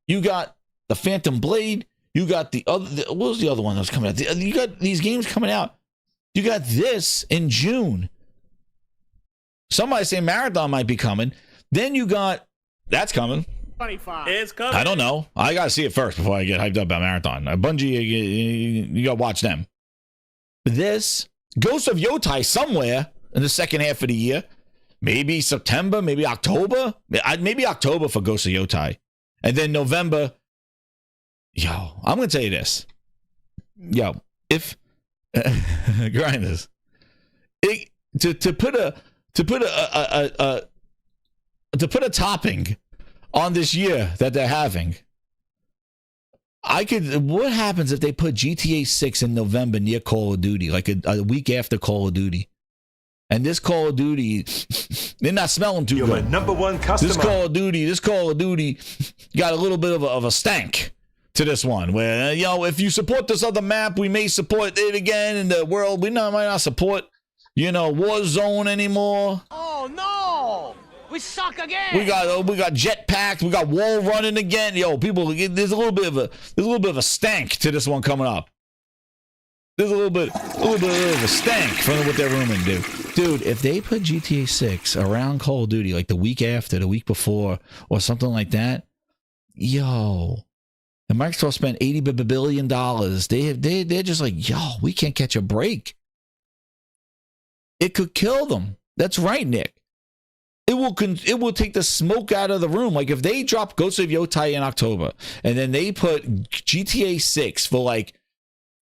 [SPEAKER 1] you got the Phantom Blade. You got the other. What was the other one that was coming out? You got these games coming out. You got this in June. Somebody say Marathon might be coming. Then you got that's coming.
[SPEAKER 10] 25. It's coming.
[SPEAKER 1] I don't know. I got to see it first before I get hyped up about Marathon. Bungie, you got to watch them. This Ghost of Yotai somewhere in the second half of the year, maybe September, maybe October, maybe October for Ghost of Yotai, and then November. Yo, I'm gonna tell you this. Yo, if Grinders, to put a topping on this year that they're having. What happens if they put GTA 6 in November near Call of Duty, like a week after Call of Duty? And this Call of Duty, they're not smelling too good.
[SPEAKER 14] You're my number one customer.
[SPEAKER 1] This Call of Duty got a little bit of a stank to this one, where, you know, if you support this other map, we may support it again in the world. We might not support, you know, Warzone anymore.
[SPEAKER 10] Oh, no! We suck again.
[SPEAKER 1] We got jetpacks. We got wall running again. Yo, people, there's a little bit of a stank to this one coming up. There's a little bit of a stank from what they're rumoring to do. Dude, if they put GTA 6 around Call of Duty, like the week after, the week before, or something like that, yo, and Microsoft spent $80 billion. They're just like, yo, we can't catch a break. It could kill them. That's right, Nick. It will take the smoke out of the room. Like if they drop Ghost of Yotai in October, and then they put GTA 6 for like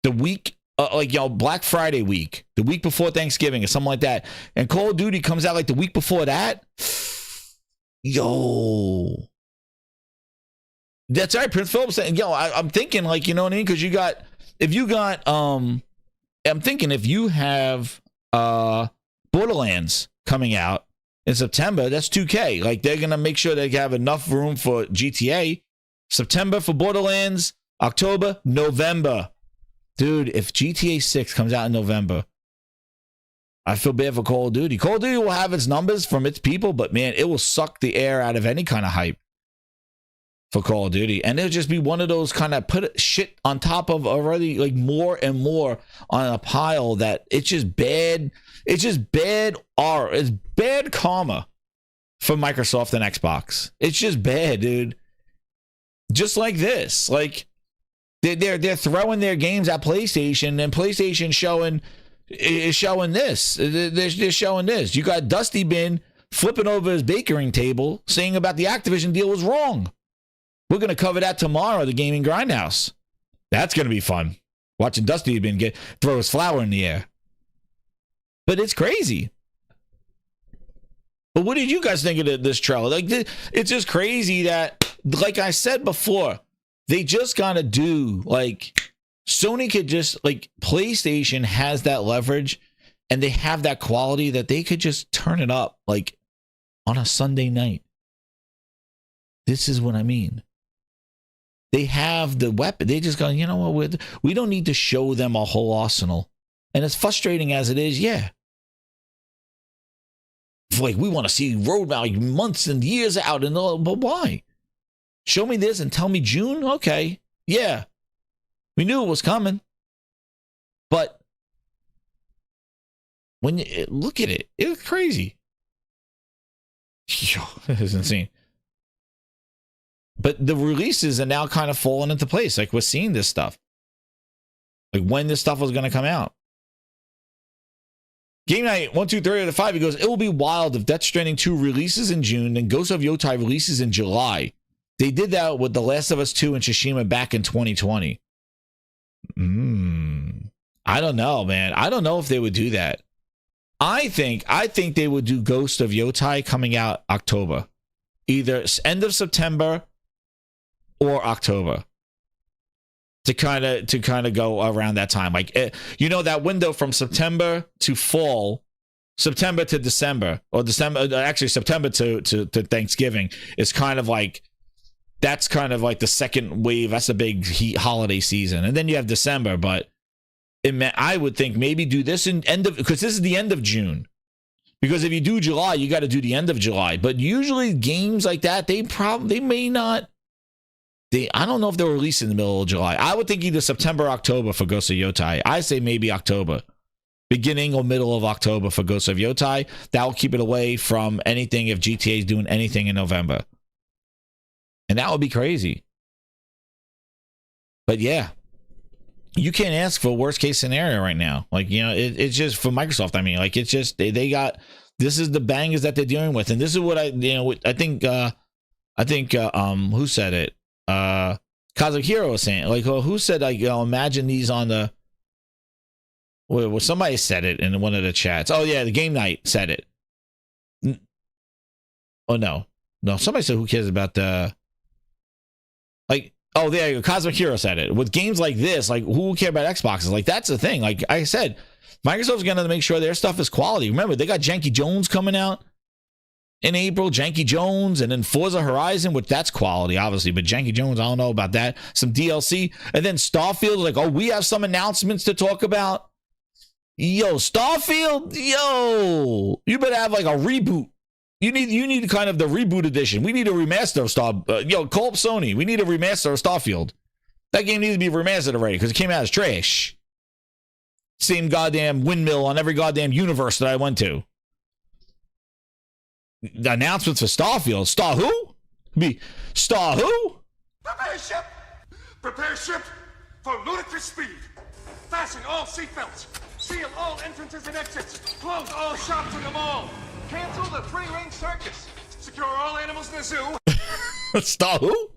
[SPEAKER 1] the week, like, you know, Black Friday week, the week before Thanksgiving or something like that, and Call of Duty comes out like the week before that, yo, that's right. Prince Philip saying, yo, I'm thinking, like, you know what I mean? Because I'm thinking if you have Borderlands coming out in September, that's 2K. Like, they're going to make sure they have enough room for GTA. September for Borderlands, October, November. Dude, if GTA 6 comes out in November, I feel bad for Call of Duty. Call of Duty will have its numbers from its people, but man, it will suck the air out of any kind of hype for Call of Duty. And it'll just be one of those kind of put shit on top of already, like, more and more on a pile that it's just bad. It's just bad art. It's bad karma for Microsoft and Xbox. It's just bad, dude. Just like this. Like, they're throwing their games at PlayStation, and PlayStation is showing this. They're showing this. You got Dusty Bin flipping over his bakering table saying about the Activision deal was wrong. We're going to cover that tomorrow, the Gaming Grindhouse. That's going to be fun. Watching Dusty Bin throw his flower in the air. But it's crazy. But what did you guys think of this trailer? Like, it's just crazy that, like I said before, they just got to do, like, Sony could just, like, PlayStation has that leverage and they have that quality that they could just turn it up, like, on a Sunday night. This is what I mean. They have the weapon. They just go, you know what? We don't need to show them a whole arsenal. And as frustrating as it is, yeah. Like, we want to see roadmap months and years out, and all, but why? Show me this and tell me June? Okay. Yeah. We knew it was coming. But when you look at it, it's crazy. Yo, this is insane. But the releases are now kind of falling into place. Like, we're seeing this stuff. Like, when this stuff was going to come out. Game Night 1, 2, 3 out of 5. He goes, it will be wild if Death Stranding 2 releases in June and Ghost of Yotai releases in July. They did that with The Last of Us 2 and Tsushima back in 2020. I don't know, man. I don't know if they would do that. I think they would do Ghost of Yotai coming out October. Either end of September or October. To kind of go around that time. Like, you know, that window from September to fall, September to December, or December, actually September to Thanksgiving is kind of like, that's kind of like the second wave. That's a big heat holiday season. And then you have December, but I would think maybe do this in because this is the end of June. Because if you do July, you got to do the end of July. But usually games like that, they may not. I don't know if they'll release in the middle of July. I would think either September or October for Ghost of Yotai. I say maybe October. Beginning or middle of October for Ghost of Yotai. That will keep it away from anything if GTA is doing anything in November. And that would be crazy. But yeah. You can't ask for a worst case scenario right now. Like, you know, it's just for Microsoft. I mean, like, it's just they got, this is the bangers that they're dealing with, and this is what I think who said it? Kazuhiro was saying, like, who said, like, imagine these on the. Well, somebody said it in one of the chats. Oh yeah, the Game Night said it. Oh no, somebody said who cares about the. Like, oh, there you go. Cosmic Hero said it. With games like this, like, who care about Xboxes? Like, that's the thing. Like I said, Microsoft's going to make sure their stuff is quality. Remember, they got Janky Jones coming out in April. Janky Jones, and then Forza Horizon, which that's quality, obviously. But Janky Jones, I don't know about that. Some DLC. And then Starfield, like, oh, we have some announcements to talk about. Yo, Starfield, yo, you better have like a reboot. You need kind of the reboot edition. We need a remaster of call up Sony. We need a remaster of Starfield. That game needs to be remastered already because it came out as trash. Same goddamn windmill on every goddamn universe that I went to. The announcements for Starfield. Star who? Star who?
[SPEAKER 11] Prepare ship for ludicrous speed. Fasten all seatbelts. Seal all entrances and exits. Close all shops in the mall. Cancel the free-range circus. Secure all animals in the zoo.
[SPEAKER 1] Star who?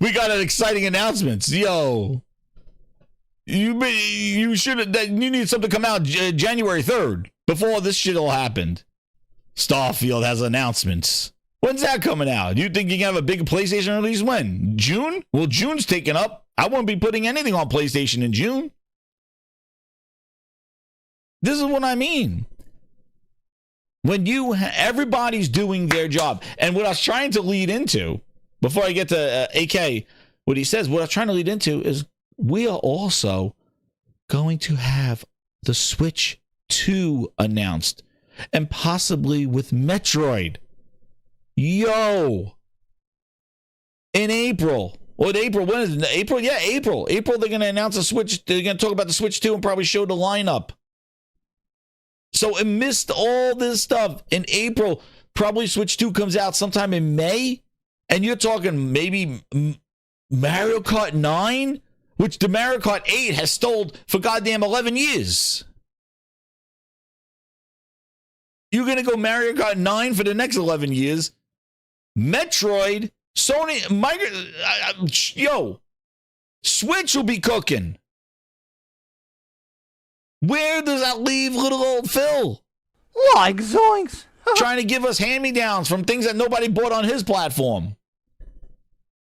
[SPEAKER 1] We got an exciting announcements. Yo. You should have. You need something to come out January 3rd before this shit all happened. Starfield has announcements. When's that coming out? You think you can have a big PlayStation release when? June? Well, June's taken up. I won't be putting anything on PlayStation in June. This is what I mean. When everybody's doing their job. And what I was trying to lead into, before I get to AK, what he says, what I was trying to lead into is we are also going to have the Switch 2 announced. And possibly with Metroid. Yo. In April. What April? When is it? April? Yeah, April. April, they're going to announce a Switch. They're going to talk about the Switch 2 and probably show the lineup. So amidst all this stuff, in April, probably Switch 2 comes out sometime in May. And you're talking maybe Mario Kart 9, which the Mario Kart 8 has stalled for goddamn 11 years. You're going to go Mario Kart 9 for the next 11 years. Metroid, Sony, Switch will be cooking. Where does that leave little old Phil?
[SPEAKER 14] Like zoinks.
[SPEAKER 1] Trying to give us hand-me-downs from things that nobody bought on his platform.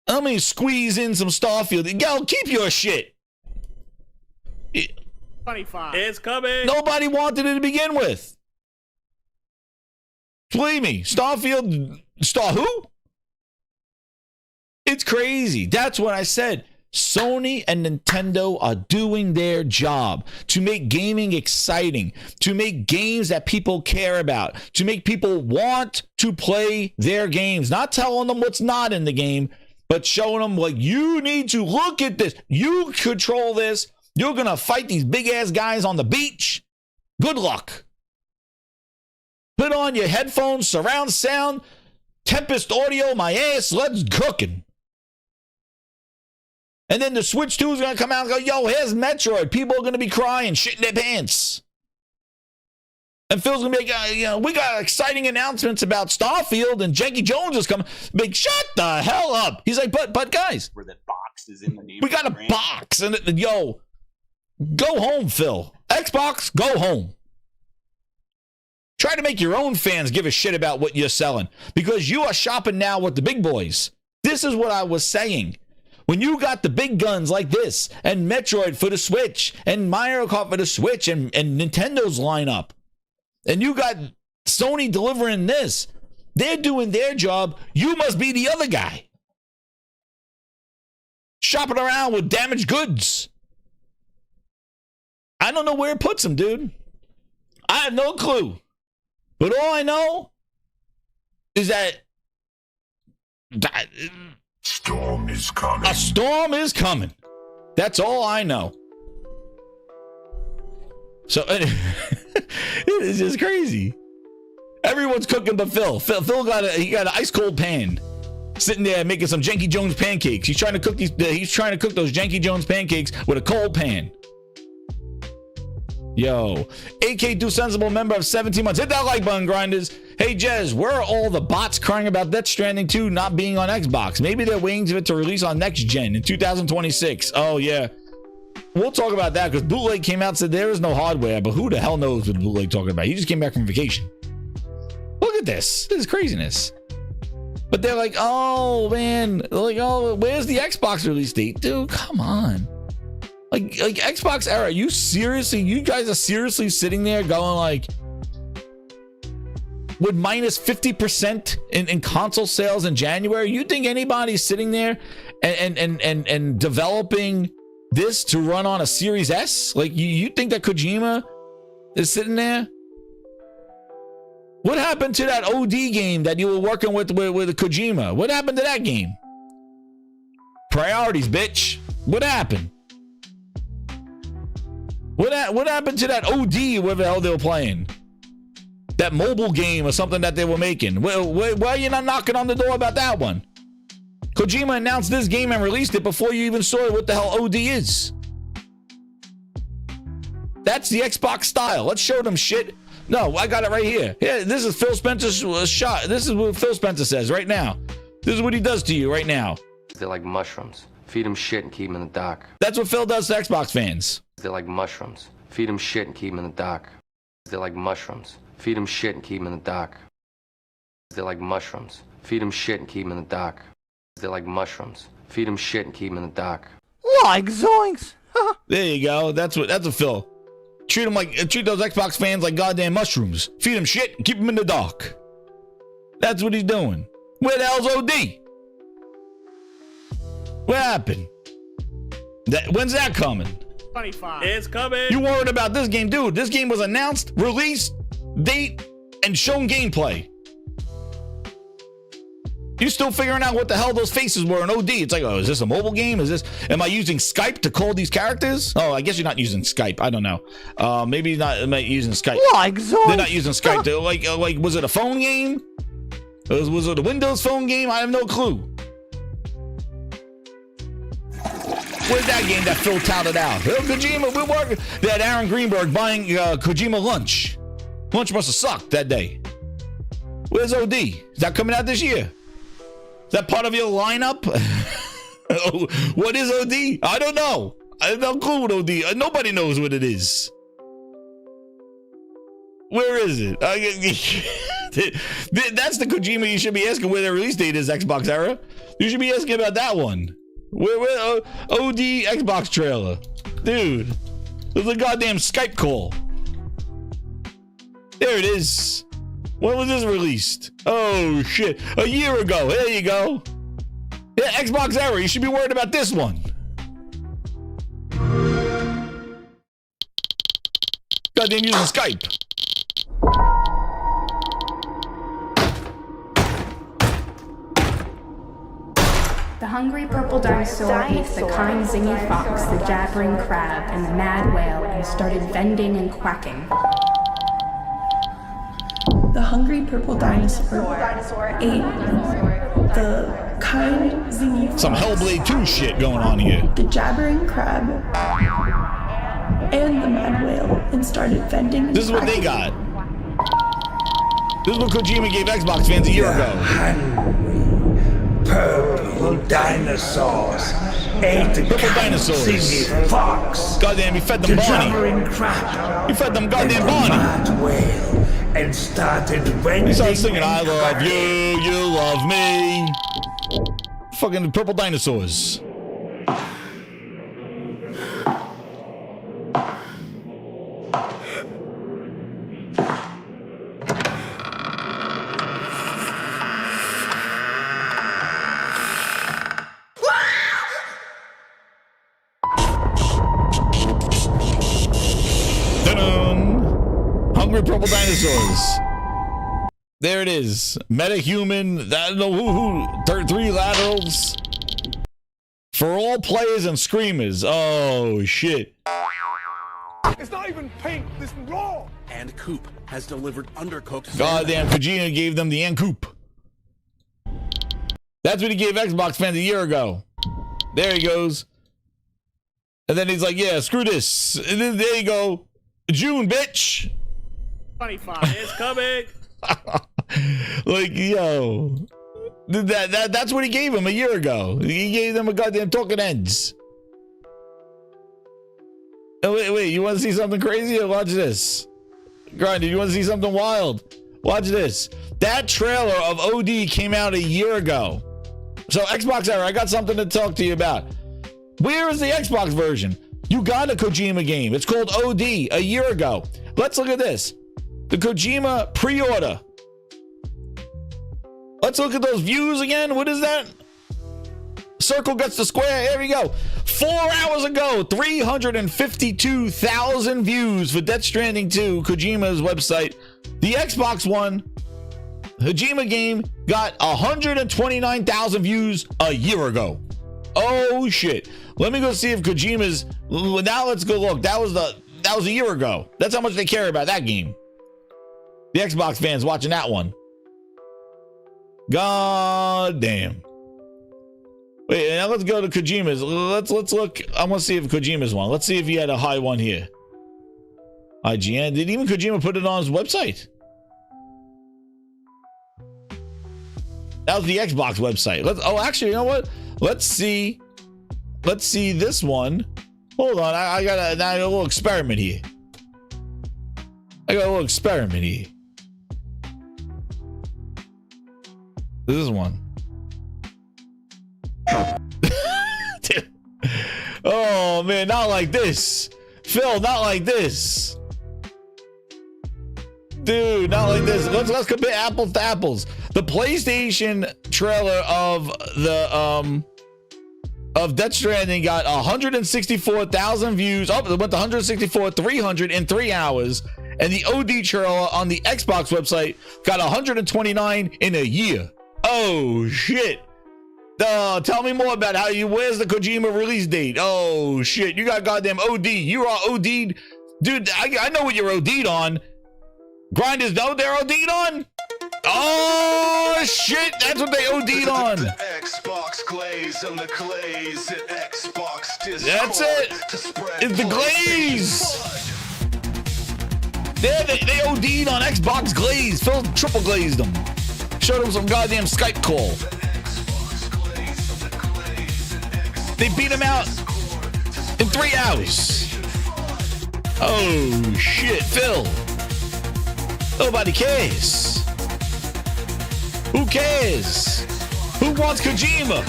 [SPEAKER 1] Let me squeeze in some Starfield. Yo, keep your shit.
[SPEAKER 14] 25.
[SPEAKER 10] It's coming.
[SPEAKER 1] Nobody wanted it to begin with. Believe me, Starfield, Star who? It's crazy. That's what I said. Sony and Nintendo are doing their job to make gaming exciting, to make games that people care about, to make people want to play their games, not telling them what's not in the game, but showing them, like, you need to look at this. You control this. You're going to fight these big ass guys on the beach. Good luck. Put on your headphones, surround sound, Tempest audio, my ass, let's cooking. And then the Switch 2 is going to come out and go, yo, here's Metroid. People are going to be crying, shitting their pants. And Phil's going to be like, we got exciting announcements about Starfield and Janky Jones is coming. Big, shut the hell up. He's like, but guys.
[SPEAKER 9] Where that box is in the name.
[SPEAKER 1] We got a box. And yo, go home, Phil. Xbox, go home. Try to make your own fans give a shit about what you're selling. Because you are shopping now with the big boys. This is what I was saying. When you got the big guns like this, and Metroid for the Switch, and Mario Kart for the Switch, and Nintendo's lineup, and you got Sony delivering this, they're doing their job, you must be the other guy. Shopping around with damaged goods. I don't know where it puts them, dude. I have no clue. But all I know is that
[SPEAKER 15] storm is coming.
[SPEAKER 1] A storm is coming. That's all I know. So it is just crazy. Everyone's cooking but Phil. Phil got an ice cold pan, sitting there making some Janky Jones pancakes. He's trying to cook those Janky Jones pancakes with a cold pan. Yo, AK Do Sensible, member of 17 months. Hit that like button, grinders. Hey, Jez, where are all the bots crying about Death Stranding 2 not being on Xbox? Maybe they're waiting for it to release on next gen in 2026. Oh, yeah. We'll talk about that because Bootleg came out and said there is no hardware, but who the hell knows what Bootleg talking about? He just came back from vacation. Look at this. This is craziness. But they're like, oh, man. They're like, oh, where's the Xbox release date? Dude, come on. Like Xbox era, you guys are seriously sitting there going like, with minus 50% in console sales in January, you think anybody's sitting there and developing this to run on a Series S? Like you think that Kojima is sitting there? What happened to that OD game that you were working with Kojima? What happened to that game? Priorities, bitch. What happened? What happened to that OD, whatever the hell they were playing? That mobile game or something that they were making. Why are you not knocking on the door about that one? Kojima announced this game and released it before you even saw what the hell OD is. That's the Xbox style. Let's show them shit. No, I got it right here. Yeah, this is Phil Spencer's shot. This is what Phil Spencer says right now. This is what he does to you right now.
[SPEAKER 16] They're like mushrooms. Feed them shit and keep them in the dark.
[SPEAKER 1] That's what Phil does to Xbox fans.
[SPEAKER 16] They're like mushrooms. Feed them shit and keep them in the dark. They're like mushrooms. Feed them shit and keep them in the dark. They're like mushrooms. Feed them shit and keep them in the dark. They're like mushrooms. Feed them shit and keep them in the dark.
[SPEAKER 14] Like zoinks.
[SPEAKER 1] There you go. That's what Phil. Treat those Xbox fans like goddamn mushrooms. Feed them shit and keep them in the dark. That's what he's doing. Where the hell's OD? What happened? When's that coming?
[SPEAKER 10] 25. It's coming.
[SPEAKER 1] You worried about this game, dude? This game was announced, released, date, and shown gameplay. You still figuring out what the hell those faces were in OD. It's like, oh, is this a mobile game? Am I using Skype to call these characters? Oh, I guess you're not using Skype. I don't know. Maybe not using Skype.
[SPEAKER 14] Like zoinks.
[SPEAKER 1] They're not using Skype. Like, was it a phone game? Was it a Windows phone game? I have no clue. Where's that game that Phil touted out? Oh, Kojima, we're working. They had Aaron Greenberg buying Kojima lunch. Lunch must have sucked that day. Where's OD? Is that coming out this year? Is that part of your lineup? What is OD? I don't know. I have no clue what OD. Nobody knows what it is. Where is it? That's the Kojima you should be asking where the release date is, Xbox era. You should be asking about that one. Where OD Xbox trailer. Dude, there's a goddamn Skype call. There it is. When was this released? Oh, shit. A year ago. There you go. Yeah, Xbox era. You should be worried about this one. Goddamn using Skype.
[SPEAKER 17] The hungry purple dinosaur ate the kind zingy fox, the jabbering crab, and the mad whale and started vending and quacking.
[SPEAKER 18] The hungry purple dinosaur ate the kind zingy fox,
[SPEAKER 1] Some Hellblade 2 shit going on here.
[SPEAKER 18] the jabbering crab, and the mad whale, and started vending and
[SPEAKER 1] This is what they got. This is what Kojima gave Xbox fans a year ago.
[SPEAKER 3] Purple dinosaurs ate the zingy fox.
[SPEAKER 1] Goddamn, he fed them
[SPEAKER 3] the
[SPEAKER 1] Bonnie.
[SPEAKER 3] jabbering crab,
[SPEAKER 1] He fed them goddamn Bonnie.
[SPEAKER 3] mad whale, and started vending.
[SPEAKER 1] He started singing, I love you, you love me. Fucking purple dinosaurs. Dun-dun. Hungry purple dinosaurs. There it is. Metahuman. I don't know who. 3 laterals. For all players and screamers. Oh, shit.
[SPEAKER 11] It's not even pink. This is raw.
[SPEAKER 19] And Coop has delivered undercooked.
[SPEAKER 1] Goddamn, Kojima gave them the Ancoop. That's what he gave Xbox fans a year ago. There he goes. And then he's like, yeah, screw this. And then there you go. June, bitch.
[SPEAKER 12] 25 is coming.
[SPEAKER 1] Like, yo. That's what he gave him a year ago. He gave them a goddamn talking heads. Oh, wait, you want to see something crazy? Watch this. Grinder, you want to see something wild? Watch this. That trailer of OD came out a year ago. So Xbox Era, I got something to talk to you about. Where is the Xbox version? You got a Kojima game. It's called OD a year ago. Let's look at this. The Kojima pre-order. Let's look at those views again. What is that? Circle gets the square. Here we go. 4 hours ago, 352,000 views for Death Stranding 2, Kojima's website. The Xbox One Kojima game got 129,000 views a year ago. Oh shit. Let me go see if Kojima's. Now let's go look. That was a year ago. That's how much they care about that game. The Xbox fans watching that one. God damn. Wait, now let's go to Kojima's. Let's look. I want to see if Kojima's one. Let's see if he had a high one here. IGN. Did even Kojima put it on his website? That was the Xbox website. Actually, you know what? Let's see this one. Hold on. I got a little experiment here. This is one. Oh man, not like this. Phil, not like this. Dude, not like this. Let's compare apples to apples. The PlayStation trailer of the of Death Stranding got 164,000 views. Oh, it went to 300 in 3 hours. And the OD trailer on the Xbox website got 129 in a year. Oh shit. Tell me more about where's the Kojima release date? Oh shit, you got goddamn OD. You are OD'd. Dude, I know what you're OD'd on. Grinders know they're OD'd on? Oh shit, that's what they OD'd on.
[SPEAKER 15] The Xbox glaze and the glaze at Xbox Discord.
[SPEAKER 1] That's it. It's the glaze. They OD'd on Xbox glaze. Phil triple glazed them. Showed them some goddamn Skype call. They beat him out in 3 hours. Oh shit, Phil. Nobody cares. Who cares? Who wants Kojima?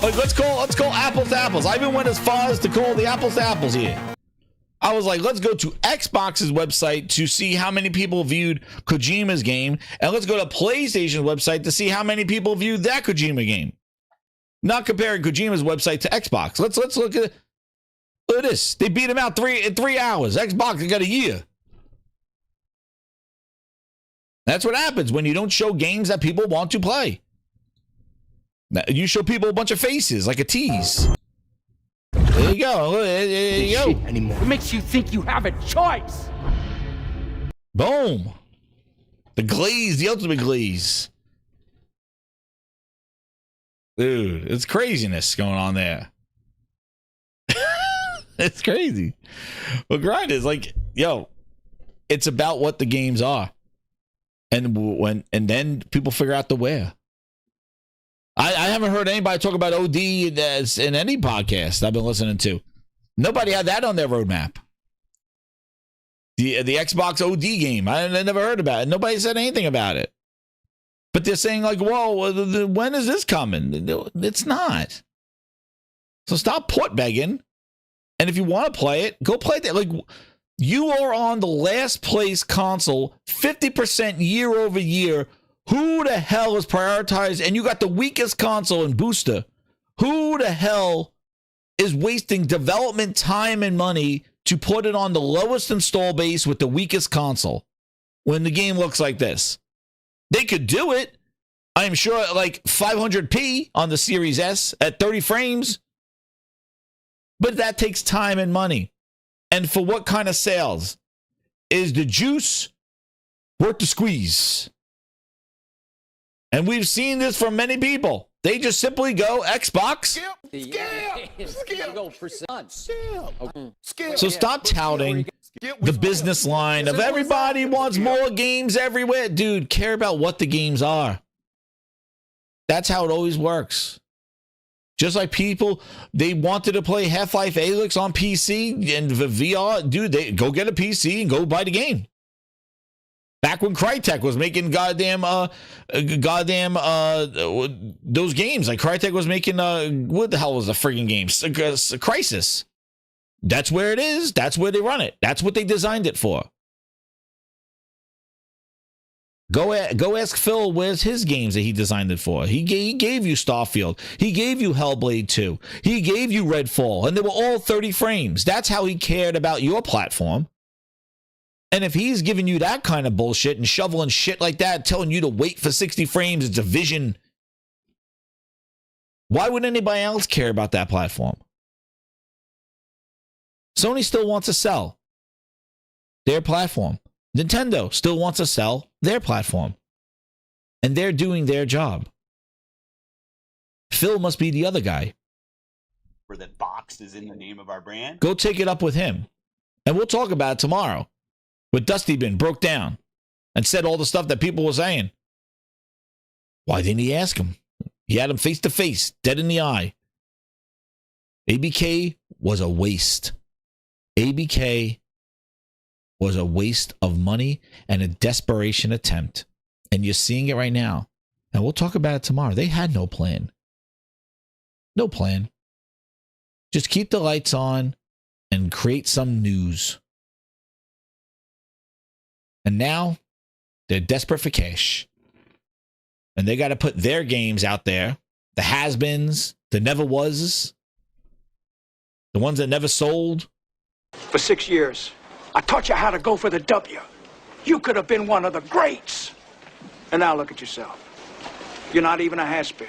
[SPEAKER 1] Like, let's call apples to apples. I even went as far as to call the apples to apples here. I was like, let's go to Xbox's website to see how many people viewed Kojima's game, and let's go to PlayStation's website to see how many people viewed that Kojima game. Not comparing Kojima's website to Xbox. Let's look at this. They beat him out in 3 hours. Xbox got a year. That's what happens when you don't show games that people want to play. You show people a bunch of faces like a tease. There you go. There you go.
[SPEAKER 5] Anymore. What makes you think you have a choice?
[SPEAKER 1] Boom. The glaze, the ultimate glaze. Dude, it's craziness going on there. It's crazy. But grind is like, yo, it's about what the games are. And then people figure out the where. I haven't heard anybody talk about OD in any podcast I've been listening to. Nobody had that on their roadmap. The Xbox OD game, I never heard about it. Nobody said anything about it. But they're saying like, whoa, when is this coming? It's not. So stop port begging. And if you want to play it, go play that. Like, you are on the last place console, 50% year over year. Who the hell is prioritized? And you got the weakest console in booster. Who the hell is wasting development time and money to put it on the lowest install base with the weakest console when the game looks like this? They could do it. I'm sure like 500p on the Series S at 30 frames. But that takes time and money. And for what kind of sales? Is the juice worth the squeeze? And we've seen this from many people. They just simply go Xbox. So stop touting the business line of everybody wants more games everywhere. Dude, care about what the games are. That's how it always works. Just like people, they wanted to play Half-Life Alyx on PC and VR. Dude, they go get a PC and go buy the game. Back when Crytek was making goddamn those games. Like Crytek was making, what the hell was the friggin' game? Crysis. That's where it is. That's where they run it. That's what they designed it for. Go ask Phil where's his games that he designed it for. He gave you Starfield. He gave you Hellblade 2. He gave you Redfall. And they were all 30 frames. That's how he cared about your platform. And if he's giving you that kind of bullshit and shoveling shit like that, telling you to wait for 60 frames, it's a vision. Why would anybody else care about that platform? Sony still wants to sell their platform. Nintendo still wants to sell their platform. And they're doing their job. Phil must be the other guy.
[SPEAKER 9] Where that box is in the name of our brand.
[SPEAKER 1] Go take it up with him. And we'll talk about it tomorrow. With Dusty Bin broke down and said all the stuff that people were saying. Why didn't he ask him? He had him face to face, dead in the eye. ABK was a waste. ABK was a waste of money and a desperation attempt. And you're seeing it right now. And we'll talk about it tomorrow. They had no plan. No plan. Just keep the lights on and create some news. And now they're desperate for cash. And they got to put their games out there. The has-beens, the never-was, the ones that never sold.
[SPEAKER 20] For 6 years, I taught you how to go for the W. You could have been one of the greats. And now look at yourself. You're not even a has-been.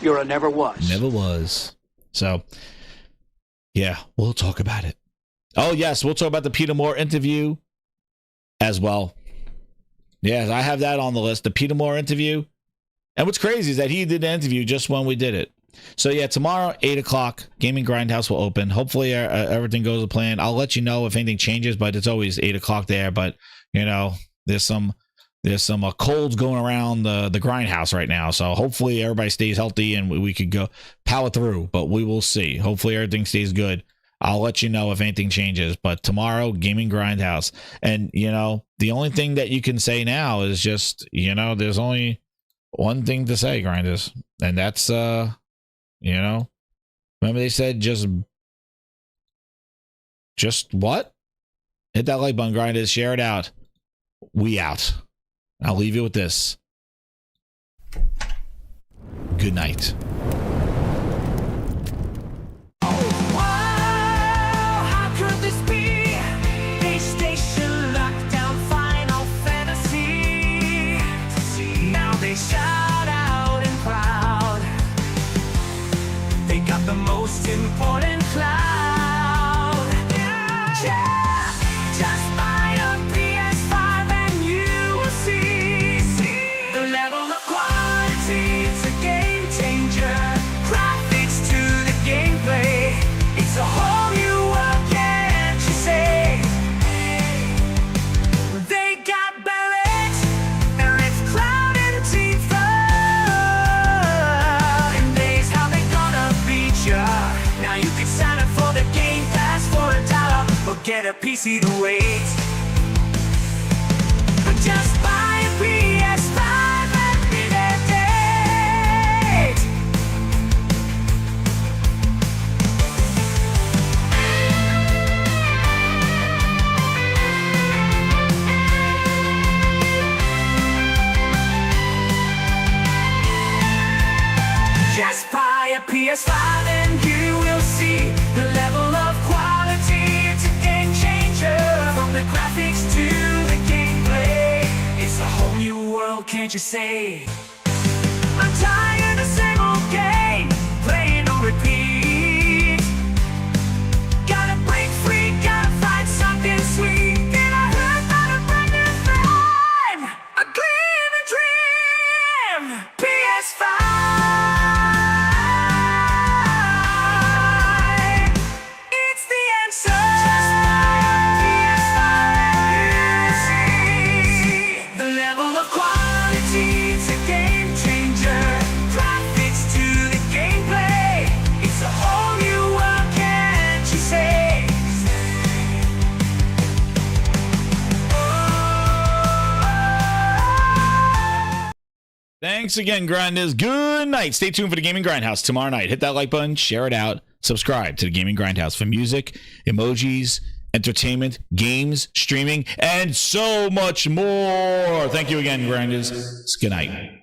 [SPEAKER 20] You're a never was.
[SPEAKER 1] Never was. So, yeah, we'll talk about it. Oh, yes, we'll talk about the Peter Moore interview as well. Yes, I have that on the list, the Peter Moore interview. And what's crazy is that he did the interview just when we did it. So, yeah, tomorrow, 8 o'clock, Gaming Grindhouse will open. Hopefully, everything goes to plan. I'll let you know if anything changes, but it's always 8 o'clock there. But, you know, there's some colds going around the Grindhouse right now. So, hopefully, everybody stays healthy and we could go power through. But we will see. Hopefully, everything stays good. I'll let you know if anything changes. But tomorrow, Gaming Grindhouse. And, you know, the only thing that you can say now is just, you know, there's only one thing to say, Grinders. And that's, you know, remember they said just what? Hit that like button, Grinders. Share it out. We out. I'll leave you with this. Good night.
[SPEAKER 2] Shout out and proud. They got the most important cloud. a PC to wait. Just buy a PS5 and be their date. Just buy a PS5 and you will see the level of quality. It's a game changer, from the graphics to the gameplay. It's a whole new world, can't you say? I'm tired of same old game, playing on repeat. Gotta break free, gotta find something sweet. Then I heard about a brand new thing, a gleam, a dream, PS5. It's the answer. Just buy a PS5 and you see the level of quality. It's a game changer. Graphics to the gameplay. It's a whole new world, can't you say?
[SPEAKER 1] Thanks again, Grinders. Good night. Stay tuned for the Gaming Grindhouse tomorrow night. Hit that like button, share it out, subscribe to the Gaming Grindhouse for music, emojis, entertainment, games, streaming, and so much more. Thank you again, Grinders. Good night.